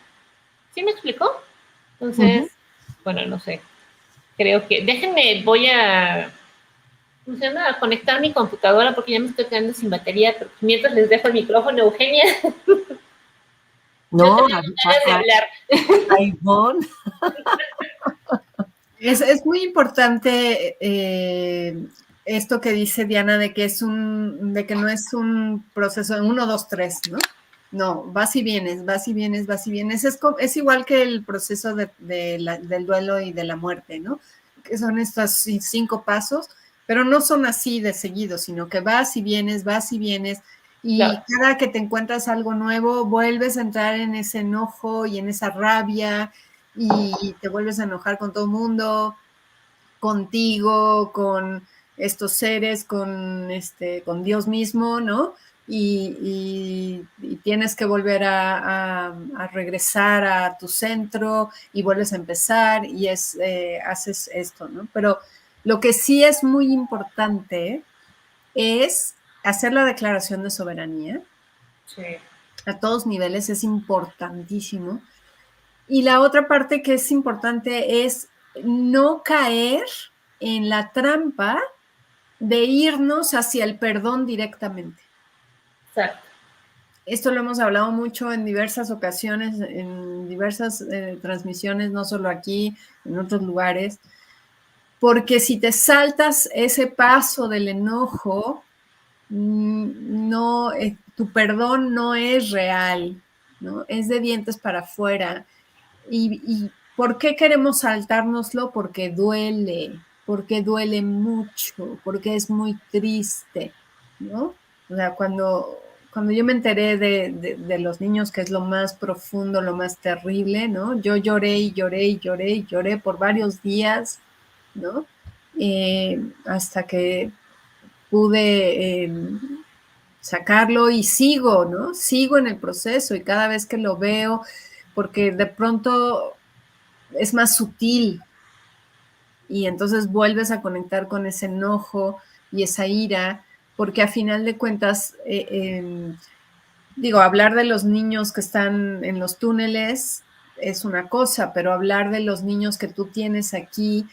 Speaker 3: ¿Sí me explico? Entonces, bueno, no sé. Creo que, déjenme, voy a conectar mi computadora porque ya me estoy quedando sin batería, pero mientras les dejo el micrófono, Eugenia.
Speaker 2: No,
Speaker 3: tengo ganas de hablar.
Speaker 2: Ivonne.
Speaker 1: Es muy importante esto que dice Diana de que no es un proceso de 1, 2, 3, ¿no? No, vas y vienes, vas y vienes, vas y vienes. Es igual que el proceso del duelo y de la muerte, ¿no? Que son estos 5 pasos, pero no son así de seguido, sino que vas y vienes, y claro, cada que te encuentras algo nuevo, vuelves a entrar en ese enojo y en esa rabia, y te vuelves a enojar con todo el mundo, contigo, con estos seres, con Dios mismo, ¿no? Y tienes que volver a regresar a tu centro y vuelves a empezar y haces esto, ¿no? Pero lo que sí es muy importante es hacer la declaración de soberanía.
Speaker 3: Sí.
Speaker 1: A todos niveles es importantísimo. Y la otra parte que es importante es no caer en la trampa de irnos hacia el perdón directamente.
Speaker 3: Exacto.
Speaker 1: Esto lo hemos hablado mucho en diversas ocasiones, en diversas transmisiones, no solo aquí, en otros lugares, porque si te saltas ese paso del enojo, no, tu perdón no es real, ¿no? Es de dientes para afuera. ¿Y por qué queremos saltárnoslo? Porque duele mucho, porque es muy triste, ¿no? O sea, cuando yo me enteré de los niños, que es lo más profundo, lo más terrible, ¿no? Yo lloré y lloré y lloré y lloré por varios días, ¿no? Hasta que pude sacarlo y sigo, ¿no? Sigo en el proceso y cada vez que lo veo, porque de pronto es más sutil y entonces vuelves a conectar con ese enojo y esa ira, porque a final de cuentas, hablar de los niños que están en los túneles es una cosa, pero hablar de los niños que tú tienes aquí,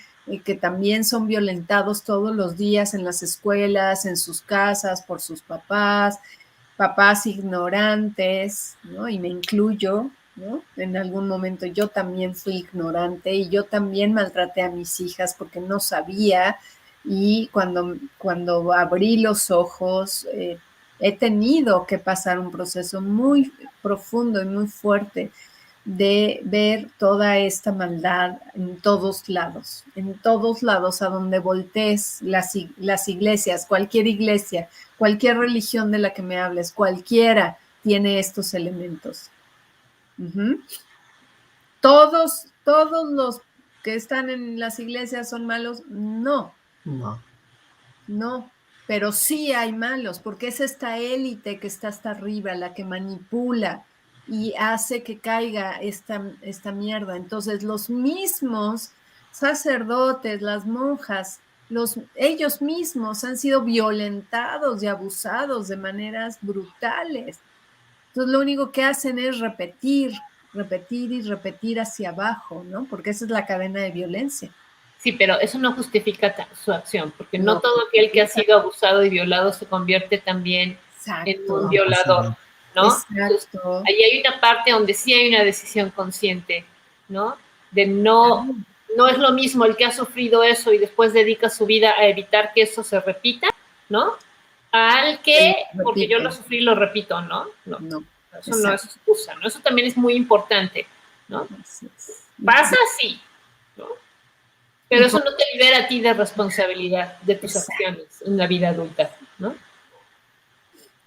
Speaker 1: que también son violentados todos los días en las escuelas, en sus casas, por sus papás ignorantes, ¿no? Y me incluyo, ¿no? En algún momento yo también fui ignorante y yo también maltraté a mis hijas porque no sabía, y cuando abrí los ojos, he tenido que pasar un proceso muy profundo y muy fuerte de ver toda esta maldad en todos lados a donde voltees las iglesias, cualquier religión de la que me hables, cualquiera tiene estos elementos. ¿Todos los que están en las iglesias son malos? No, pero sí hay malos, porque es esta élite que está hasta arriba, la que manipula y hace que caiga esta mierda. Entonces, los mismos sacerdotes, las monjas, ellos mismos han sido violentados y abusados de maneras brutales. Entonces, lo único que hacen es repetir y repetir hacia abajo, ¿no? Porque esa es la cadena de violencia.
Speaker 3: Sí, pero eso no justifica su acción, porque no todo aquel que ha sido abusado y violado se convierte también en un violador, ¿no?
Speaker 1: Exacto.
Speaker 3: Entonces, ahí hay una parte donde sí hay una decisión consciente, ¿no? de no es lo mismo el que ha sufrido eso y después dedica su vida a evitar que eso se repita, ¿no? Al que, porque yo lo sufrí, lo repito, ¿no? No, eso no es excusa, ¿no? Eso también es muy importante, ¿no? Pasa así, ¿no? Pero eso no te libera a ti de responsabilidad de tus acciones en la vida adulta, ¿no?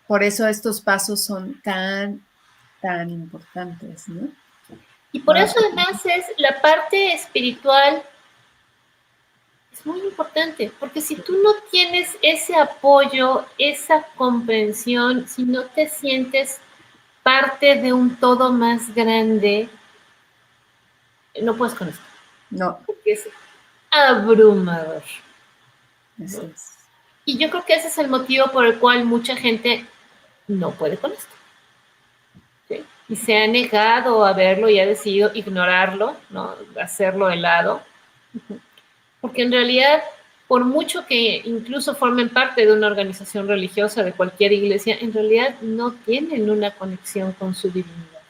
Speaker 1: Por eso estos pasos son tan importantes, ¿no?
Speaker 3: Y por eso además es la parte espiritual es muy importante, porque si tú no tienes ese apoyo, esa comprensión, si no te sientes parte de un todo más grande, no puedes con esto.
Speaker 1: No.
Speaker 3: Porque es abrumador.
Speaker 1: Así es.
Speaker 3: Y yo creo que ese es el motivo por el cual mucha gente no puede con esto. ¿Sí? Y se ha negado a verlo y ha decidido ignorarlo, ¿no? Hacerlo de lado. Porque en realidad, por mucho que incluso formen parte de una organización religiosa, de cualquier iglesia, en realidad no tienen una conexión con su divinidad.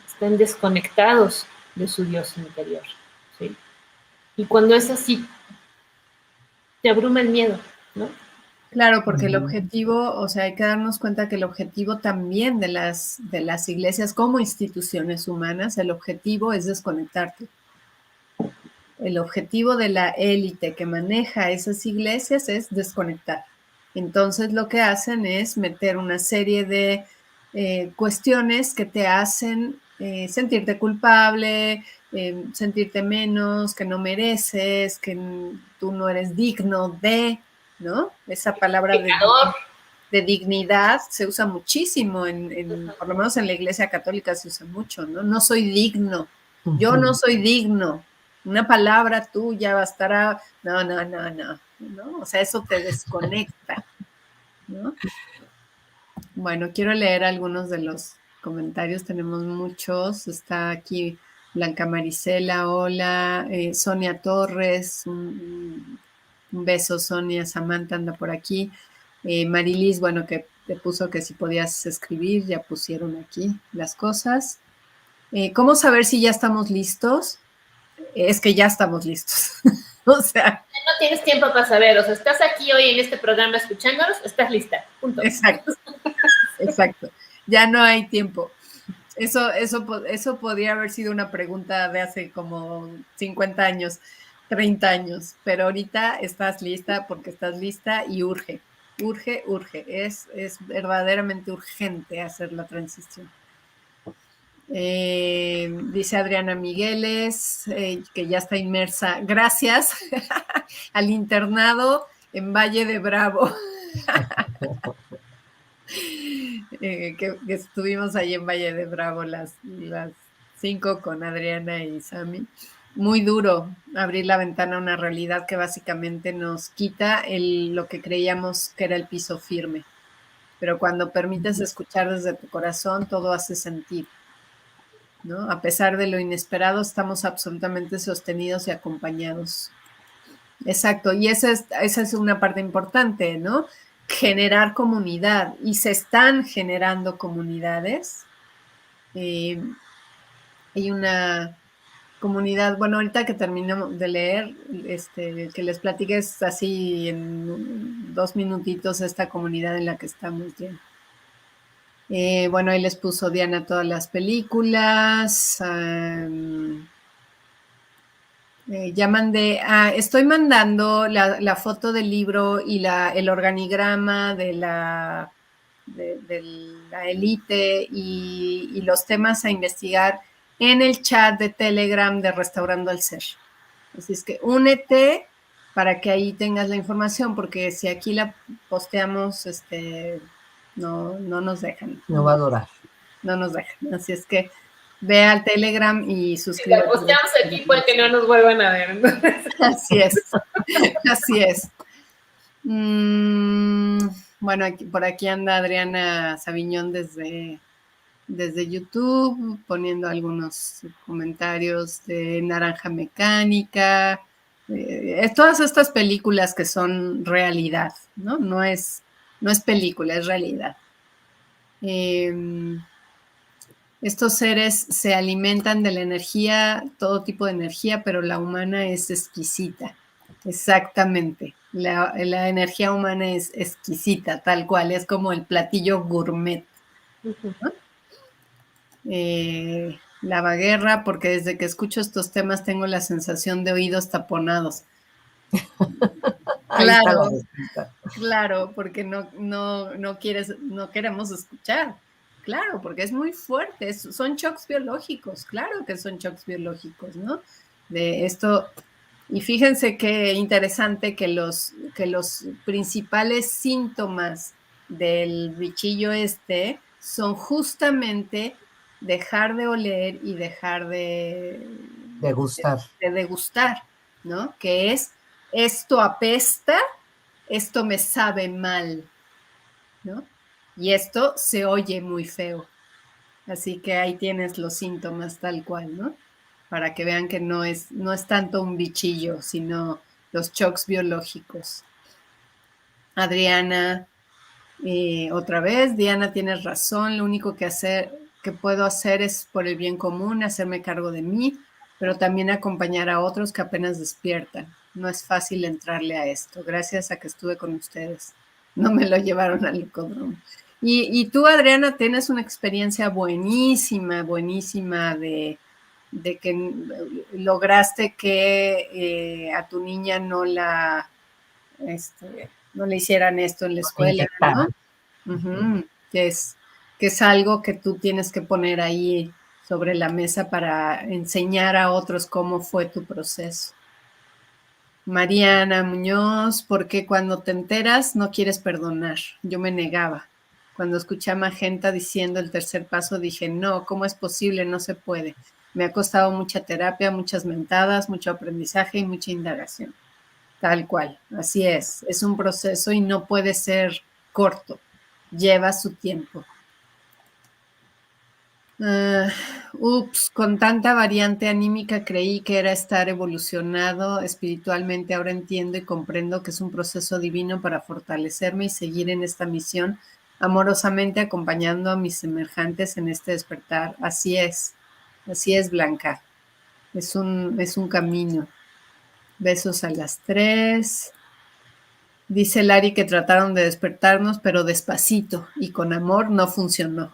Speaker 3: Están desconectados de su Dios interior. ¿Sí? Y cuando es así, te abruma el miedo, ¿no?
Speaker 1: Claro, porque el objetivo, o sea, hay que darnos cuenta que el objetivo también de las iglesias como instituciones humanas, el objetivo es desconectarte. El objetivo de la élite que maneja esas iglesias es desconectar. Entonces lo que hacen es meter una serie de cuestiones que te hacen sentirte culpable, sentirte menos, que no mereces, que tú no eres digno de, ¿no? Esa palabra de dignidad se usa muchísimo, por lo menos en la iglesia católica se usa mucho, ¿no? No soy digno, yo no soy digno. Una palabra tuya bastará. No. O sea, eso te desconecta, ¿no? Bueno, quiero leer algunos de los comentarios, tenemos muchos. Está aquí Blanca Marisela, hola. Sonia Torres, un beso, Sonia. Samantha anda por aquí. Marilis, bueno, que te puso que si podías escribir, ya pusieron aquí las cosas. ¿Cómo saber si ya estamos listos? Es que ya estamos listos. O sea.
Speaker 3: No tienes tiempo para saber, o sea, estás aquí hoy en este programa escuchándonos, estás lista, punto.
Speaker 1: Exacto. Ya no hay tiempo. Eso podría haber sido una pregunta de hace como 50 años, 30 años, pero ahorita estás lista porque estás lista y urge. Es verdaderamente urgente hacer la transición. Dice Adriana Migueles, que ya está inmersa, gracias al internado en Valle de Bravo. Que estuvimos ahí en Valle de Bravo las 5 con Adriana y Sammy. Muy duro abrir la ventana a una realidad que básicamente nos quita lo que creíamos que era el piso firme. Pero cuando permites escuchar desde tu corazón, todo hace sentido, ¿no? A pesar de lo inesperado, estamos absolutamente sostenidos y acompañados. Exacto, y esa es una parte importante, ¿no? Generar comunidad, y se están generando comunidades. Hay una comunidad, bueno, ahorita que terminamos de leer, que les platiques así en 2 minutitos esta comunidad en la que estamos bien. Bueno, ahí les puso Diana todas las películas. Ya mandé, estoy mandando la foto del libro y el organigrama de la élite y los temas a investigar en el chat de Telegram de Restaurando al Ser. Así es que únete para que ahí tengas la información, porque si aquí la posteamos, no nos dejan.
Speaker 2: No va a durar.
Speaker 1: No nos dejan. Así es que ve al Telegram y suscríbete.
Speaker 3: Si la posteamos aquí puede que no nos vuelvan a ver. Entonces.
Speaker 1: Así es. Bueno, por aquí anda Adriana Sabiñón desde YouTube, poniendo algunos comentarios de Naranja Mecánica, todas estas películas que son realidad, ¿no? No es película, es realidad. Estos seres se alimentan de la energía, todo tipo de energía, pero la humana es exquisita. Exactamente. La energía humana es exquisita, tal cual. Es como el platillo gourmet. ¿No? Lavaguerra, porque desde que escucho estos temas tengo la sensación de oídos taponados.
Speaker 2: Ahí está la
Speaker 1: Claro,
Speaker 2: respuesta.
Speaker 1: claro, porque no queremos escuchar. Claro, porque es muy fuerte, son shocks biológicos, claro que son shocks biológicos, ¿no? De esto, y fíjense qué interesante que los principales síntomas del bichillo son justamente dejar de oler y dejar
Speaker 2: Degustar.
Speaker 1: de degustar, ¿no? Que es, esto apesta, esto me sabe mal, ¿no? Y esto se oye muy feo. Así que ahí tienes los síntomas tal cual, ¿no? Para que vean que no es tanto un bichillo, sino los shocks biológicos. Adriana, otra vez, Diana, tienes razón, lo único que puedo hacer es por el bien común, hacerme cargo de mí, pero también acompañar a otros que apenas despiertan. No es fácil entrarle a esto, gracias a que estuve con ustedes. No me lo llevaron al hipódromo. Y tú, Adriana, tienes una experiencia buenísima, buenísima de que lograste que a tu niña no le hicieran esto en la escuela, ¿no? Uh-huh. Que es algo que tú tienes que poner ahí sobre la mesa para enseñar a otros cómo fue tu proceso. Mariana Muñoz, porque cuando te enteras no quieres perdonar. Yo me negaba. Cuando escuché a Magenta diciendo el tercer paso, dije, no, ¿cómo es posible? No se puede. Me ha costado mucha terapia, muchas mentadas, mucho aprendizaje y mucha indagación. Tal cual, así es un proceso y no puede ser corto, lleva su tiempo. Con tanta variante anímica creí que era estar evolucionado espiritualmente, ahora entiendo y comprendo que es un proceso divino para fortalecerme y seguir en esta misión, amorosamente acompañando a mis semejantes en este despertar. Así es, Blanca, es un camino. Besos a las 3. Dice Lari que trataron de despertarnos, pero despacito y con amor no funcionó.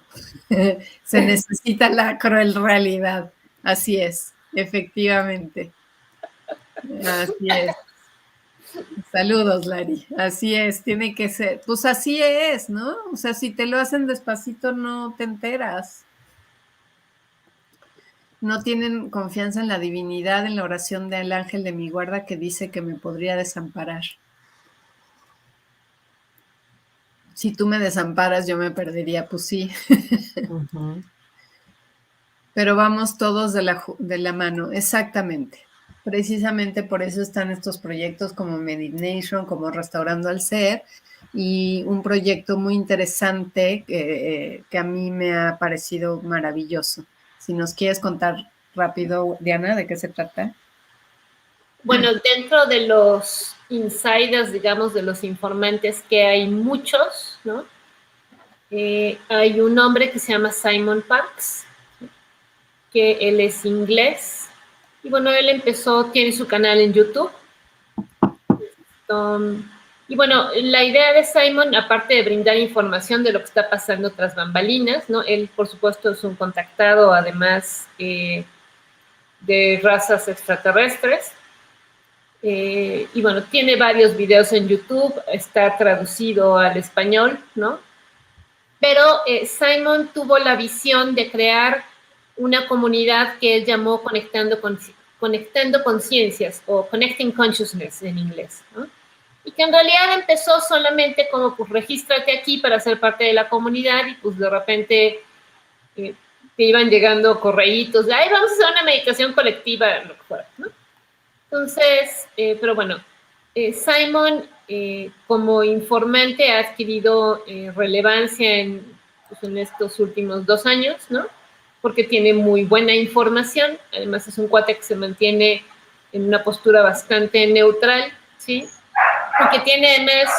Speaker 1: Se necesita la cruel realidad. Así es, efectivamente. Así es. Saludos, Lari. Así es, tiene que ser. Pues así es, ¿no? O sea, si te lo hacen despacito, no te enteras. No tienen confianza en la divinidad, en la oración del ángel de mi guarda que dice que me podría desamparar. Si tú me desamparas, yo me perdería, pues sí. Uh-huh. Pero vamos todos de la mano, exactamente. Precisamente por eso están estos proyectos como Meditation, como Restaurando al Ser, y un proyecto muy interesante que a mí me ha parecido maravilloso. Si nos quieres contar rápido, Diana, ¿de qué se trata?
Speaker 3: Bueno, dentro de los insiders, digamos, de los informantes, que hay muchos, ¿no? Hay un hombre que se llama Simon Parkes, que él es inglés, y bueno, él tiene su canal en YouTube. Y bueno, la idea de Simon, aparte de brindar información de lo que está pasando tras bambalinas, ¿no? Él, por supuesto, es un contactado, además, de razas extraterrestres. Y bueno, tiene varios videos en YouTube, está traducido al español, ¿no? Pero Simon tuvo la visión de crear una comunidad que él llamó Conectando Conciencias, o Connecting Consciousness en inglés, ¿no? Y que en realidad empezó solamente como, pues, regístrate aquí para ser parte de la comunidad, y pues de repente te iban llegando correitos de, ay, vamos a hacer una meditación colectiva, lo que fuera, ¿no? Entonces, pero bueno, Simon, como informante, ha adquirido relevancia pues, en estos últimos 2 años, ¿no? Porque tiene muy buena información. Además, es un cuate que se mantiene en una postura bastante neutral, ¿sí? Porque tiene, además,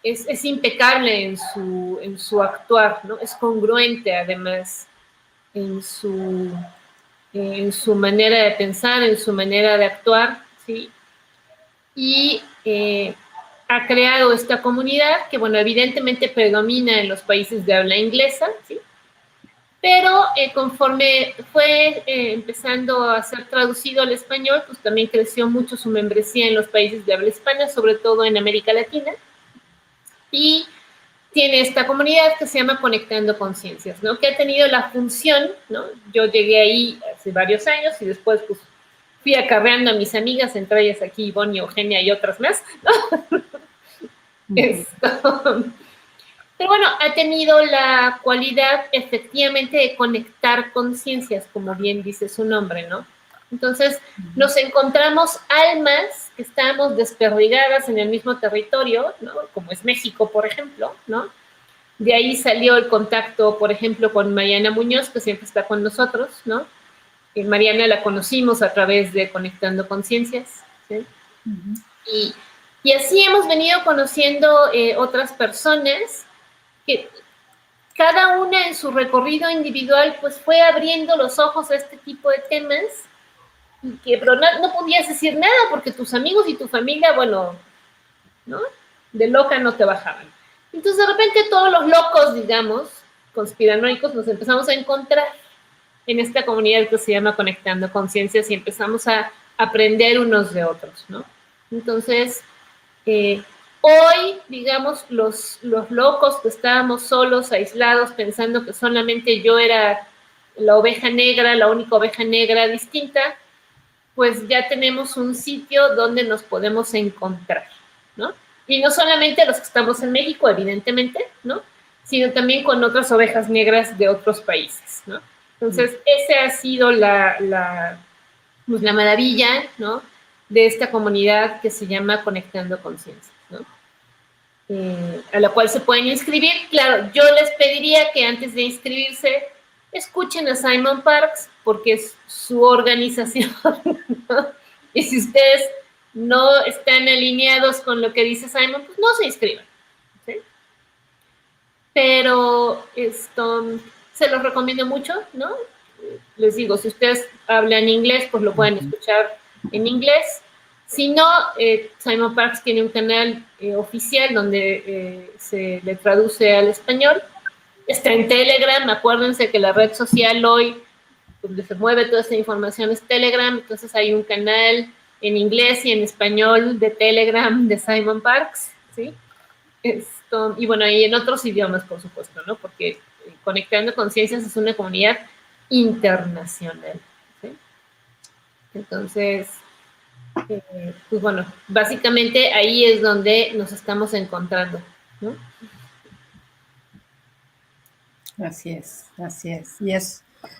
Speaker 3: es impecable en su actuar, ¿no? Es congruente, además. en su manera de pensar, en su manera de actuar, ¿sí? Y ha creado esta comunidad que, bueno, evidentemente predomina en los países de habla inglesa, ¿sí? Pero conforme fue empezando a ser traducido al español, pues también creció mucho su membresía en los países de habla hispana, sobre todo en América Latina. Y tiene esta comunidad que se llama Conectando Conciencias, ¿no? Que ha tenido la función, ¿no? Yo llegué ahí hace varios años y después, pues, fui acarreando a mis amigas, entre ellas aquí Ivonne, Eugenia y otras más, ¿no? Esto. Pero bueno, ha tenido la cualidad efectivamente de conectar conciencias, como bien dice su nombre, ¿no? Entonces, nos encontramos almas que estamos desperdigadas en el mismo territorio, ¿no? Como es México, por ejemplo, ¿no? De ahí salió el contacto, por ejemplo, con Mariana Muñoz, que siempre está con nosotros, ¿no? Mariana la conocimos a través de Conectando Conciencias, ¿sí? Y así hemos venido conociendo otras personas que cada una en su recorrido individual pues fue abriendo los ojos a este tipo de temas y que pero no podías decir nada porque tus amigos y tu familia, bueno, ¿no? De loca no te bajaban. Entonces de repente todos los locos, digamos, conspiranoicos, nos empezamos a encontrar en esta comunidad que se llama Conectando Conciencias y empezamos a aprender unos de otros, ¿no? Entonces, hoy, digamos, los locos que estábamos solos, aislados, pensando que solamente yo era la oveja negra, la única oveja negra distinta, pues ya tenemos un sitio donde nos podemos encontrar, ¿no? Y no solamente los que estamos en México, evidentemente, ¿no? Sino también con otras ovejas negras de otros países, ¿no? Entonces, esa ha sido pues, la maravilla, ¿no? De esta comunidad que se llama Conectando Conciencia, ¿no? A la cual se pueden inscribir. Claro, yo les pediría que antes de inscribirse escuchen a Simon Parkes porque es su organización, ¿no? Y si ustedes no están alineados con lo que dice Simon, pues no se inscriban, ¿sí? Pero esto se los recomiendo mucho, ¿no? Les digo, si ustedes hablan inglés, pues lo pueden escuchar en inglés. Si no, Simon Parkes tiene un canal oficial donde se le traduce al español. Está en Telegram, acuérdense que la red social hoy, donde se mueve toda esta información es Telegram, entonces hay un canal en inglés y en español de Telegram de Simon Parkes, ¿sí? Y bueno, y en otros idiomas, por supuesto, ¿no? Porque Conectando Conciencias es una comunidad internacional, ¿sí? Entonces, pues bueno, básicamente ahí es donde nos estamos encontrando, ¿no?
Speaker 1: Así es, así es. Y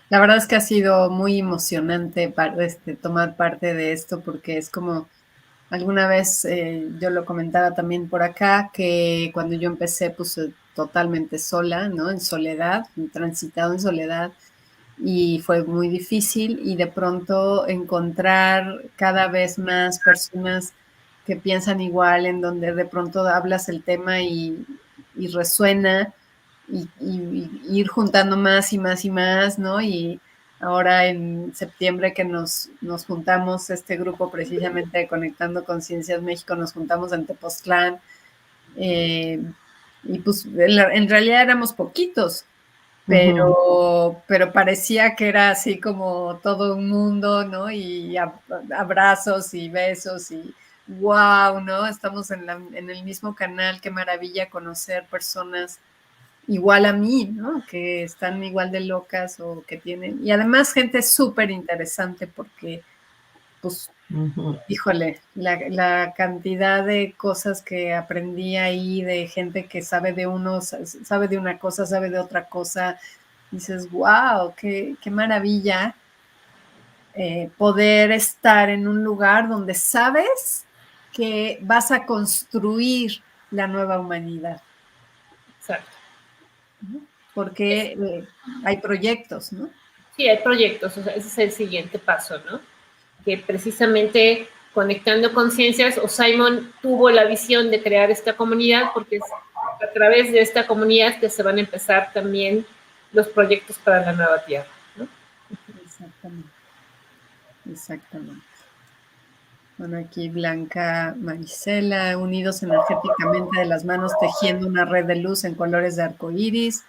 Speaker 1: la verdad es que ha sido muy emocionante tomar parte de esto porque es como, alguna vez yo lo comentaba también por acá, que cuando yo empecé pues totalmente sola, ¿no? En soledad, transitado en soledad, y fue muy difícil y de pronto encontrar cada vez más personas que piensan igual, en donde de pronto hablas el tema y resuena y ir juntando más y más y más, ¿no? Y ahora en septiembre que nos juntamos, este grupo precisamente de Conectando Conciencias México, nos juntamos en Tepoztlán, y pues en realidad éramos poquitos, pero parecía que era así como todo un mundo, ¿no? Y abrazos y besos y wow, ¿no? Estamos en el mismo canal, qué maravilla conocer personas igual a mí, ¿no? Que están igual de locas o que tienen, y además gente súper interesante porque, pues, híjole, la cantidad de cosas que aprendí ahí, de gente que sabe de uno, sabe de una cosa, sabe de otra cosa, dices, wow, qué maravilla poder estar en un lugar donde sabes que vas a construir la nueva humanidad.
Speaker 3: Exacto.
Speaker 1: Porque hay proyectos, ¿no?
Speaker 3: Sí, hay proyectos, o sea, ese es el siguiente paso, ¿no? Que precisamente Conectando Conciencias, o Simon tuvo la visión de crear esta comunidad porque es a través de esta comunidad que se van a empezar también los proyectos para la nueva Tierra,
Speaker 1: Exactamente. Exactamente. Bueno, aquí Blanca Marisela, unidos energéticamente de las manos, tejiendo una red de luz en colores de arco iris,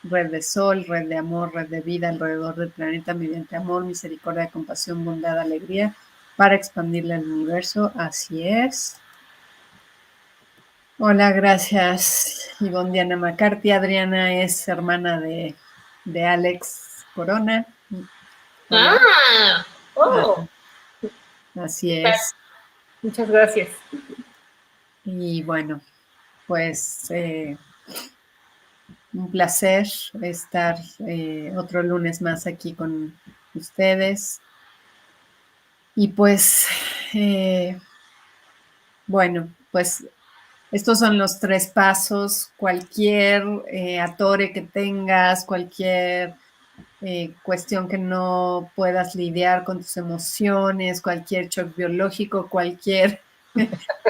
Speaker 1: red de sol, red de amor, red de vida alrededor del planeta mediante amor, misericordia, compasión, bondad, alegría, para expandirle al universo. Así es. Hola, gracias, Ivonne Diana McCarthy. Adriana es hermana de Alex Corona. Hola.
Speaker 3: ¡Ah! ¡Oh!
Speaker 1: Así es.
Speaker 3: Muchas gracias.
Speaker 1: Y bueno, pues un placer estar otro lunes más aquí con ustedes. Y pues, bueno, pues estos son los 3 pasos. Cualquier atore que tengas, cualquier cuestión que no puedas lidiar con tus emociones, cualquier shock biológico, cualquier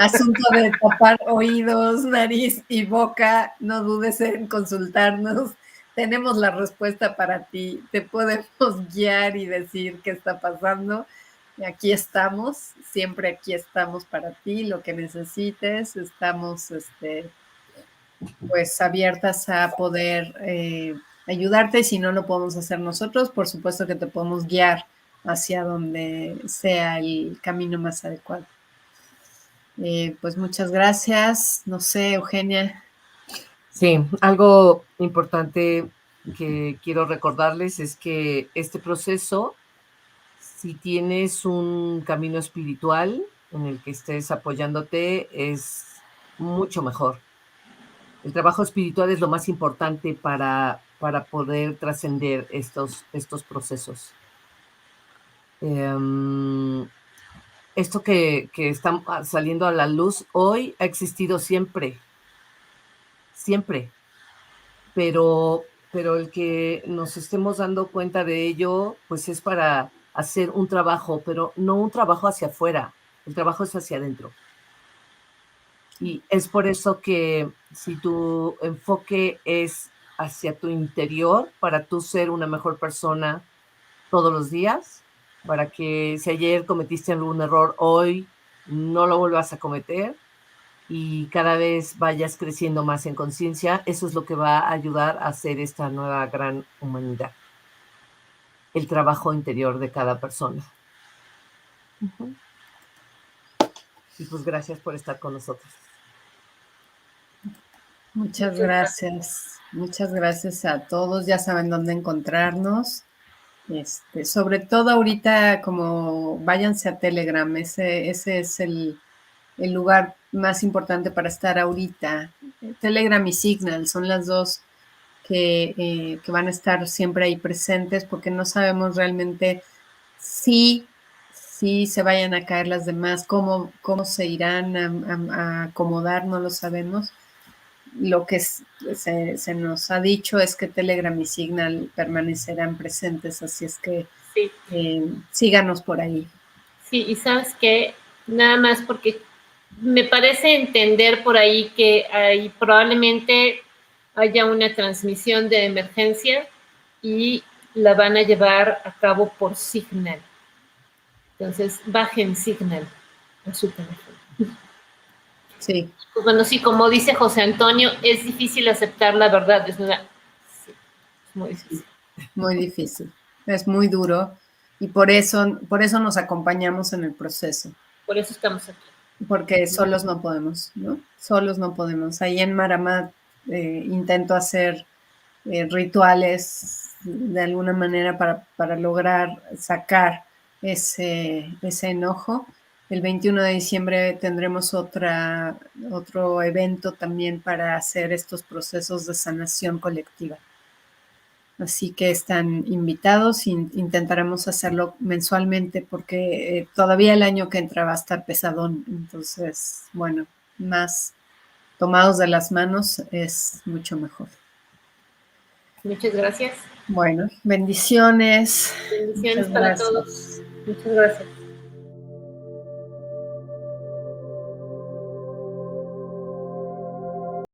Speaker 1: asunto de tapar oídos, nariz y boca, no dudes en consultarnos. Tenemos la respuesta para ti. Te podemos guiar y decir qué está pasando. Aquí estamos, siempre aquí estamos para ti, lo que necesites. Estamos, pues, abiertas a poder ayudarte. Si no lo podemos hacer nosotros, por supuesto que te podemos guiar hacia donde sea el camino más adecuado. Pues muchas gracias. No sé, Eugenia.
Speaker 2: Sí, algo importante que quiero recordarles es que este proceso, si tienes un camino espiritual en el que estés apoyándote, es mucho mejor. El trabajo espiritual es lo más importante para poder trascender estos procesos. Esto que está saliendo a la luz hoy ha existido siempre, pero el que nos estemos dando cuenta de ello, pues es para hacer un trabajo, pero no un trabajo hacia afuera, el trabajo es hacia adentro. Y es por eso que si tu enfoque es hacia tu interior, para tú ser una mejor persona todos los días, para que si ayer cometiste algún error, hoy no lo vuelvas a cometer y cada vez vayas creciendo más en conciencia, eso es lo que va a ayudar a hacer esta nueva gran humanidad. El trabajo interior de cada persona. Y pues gracias por estar con nosotros.
Speaker 1: Muchas gracias. Muchas gracias a todos. Ya saben dónde encontrarnos. Sobre todo ahorita, como váyanse a Telegram, ese es el lugar más importante para estar ahorita. Telegram y Signal son las dos que van a estar siempre ahí presentes, porque no sabemos realmente si se vayan a caer las demás, cómo se irán a acomodar, no lo sabemos. Lo que se nos ha dicho es que Telegram y Signal permanecerán presentes, así es que
Speaker 3: Sí.
Speaker 1: Síganos por ahí.
Speaker 3: Sí, y sabes que nada más porque me parece entender por ahí que ahí probablemente haya una transmisión de emergencia y la van a llevar a cabo por Signal. Entonces, bajen Signal a su teléfono.
Speaker 1: Sí.
Speaker 3: Pues bueno, sí, como dice José Antonio, es difícil aceptar la verdad. Sí, es muy difícil.
Speaker 1: Muy difícil. Es muy duro y por eso nos acompañamos en el proceso.
Speaker 3: Por eso estamos aquí.
Speaker 1: Porque solos no podemos, ¿no? Solos no podemos. Ahí en Maramat intento hacer rituales de alguna manera para lograr sacar ese enojo. El 21 de diciembre tendremos otro evento también para hacer estos procesos de sanación colectiva. Así que están invitados, intentaremos hacerlo mensualmente porque todavía el año que entra va a estar pesadón. Entonces, bueno, más tomados de las manos es mucho mejor.
Speaker 3: Muchas gracias.
Speaker 1: Bueno, bendiciones.
Speaker 3: Bendiciones para todos. Muchas gracias.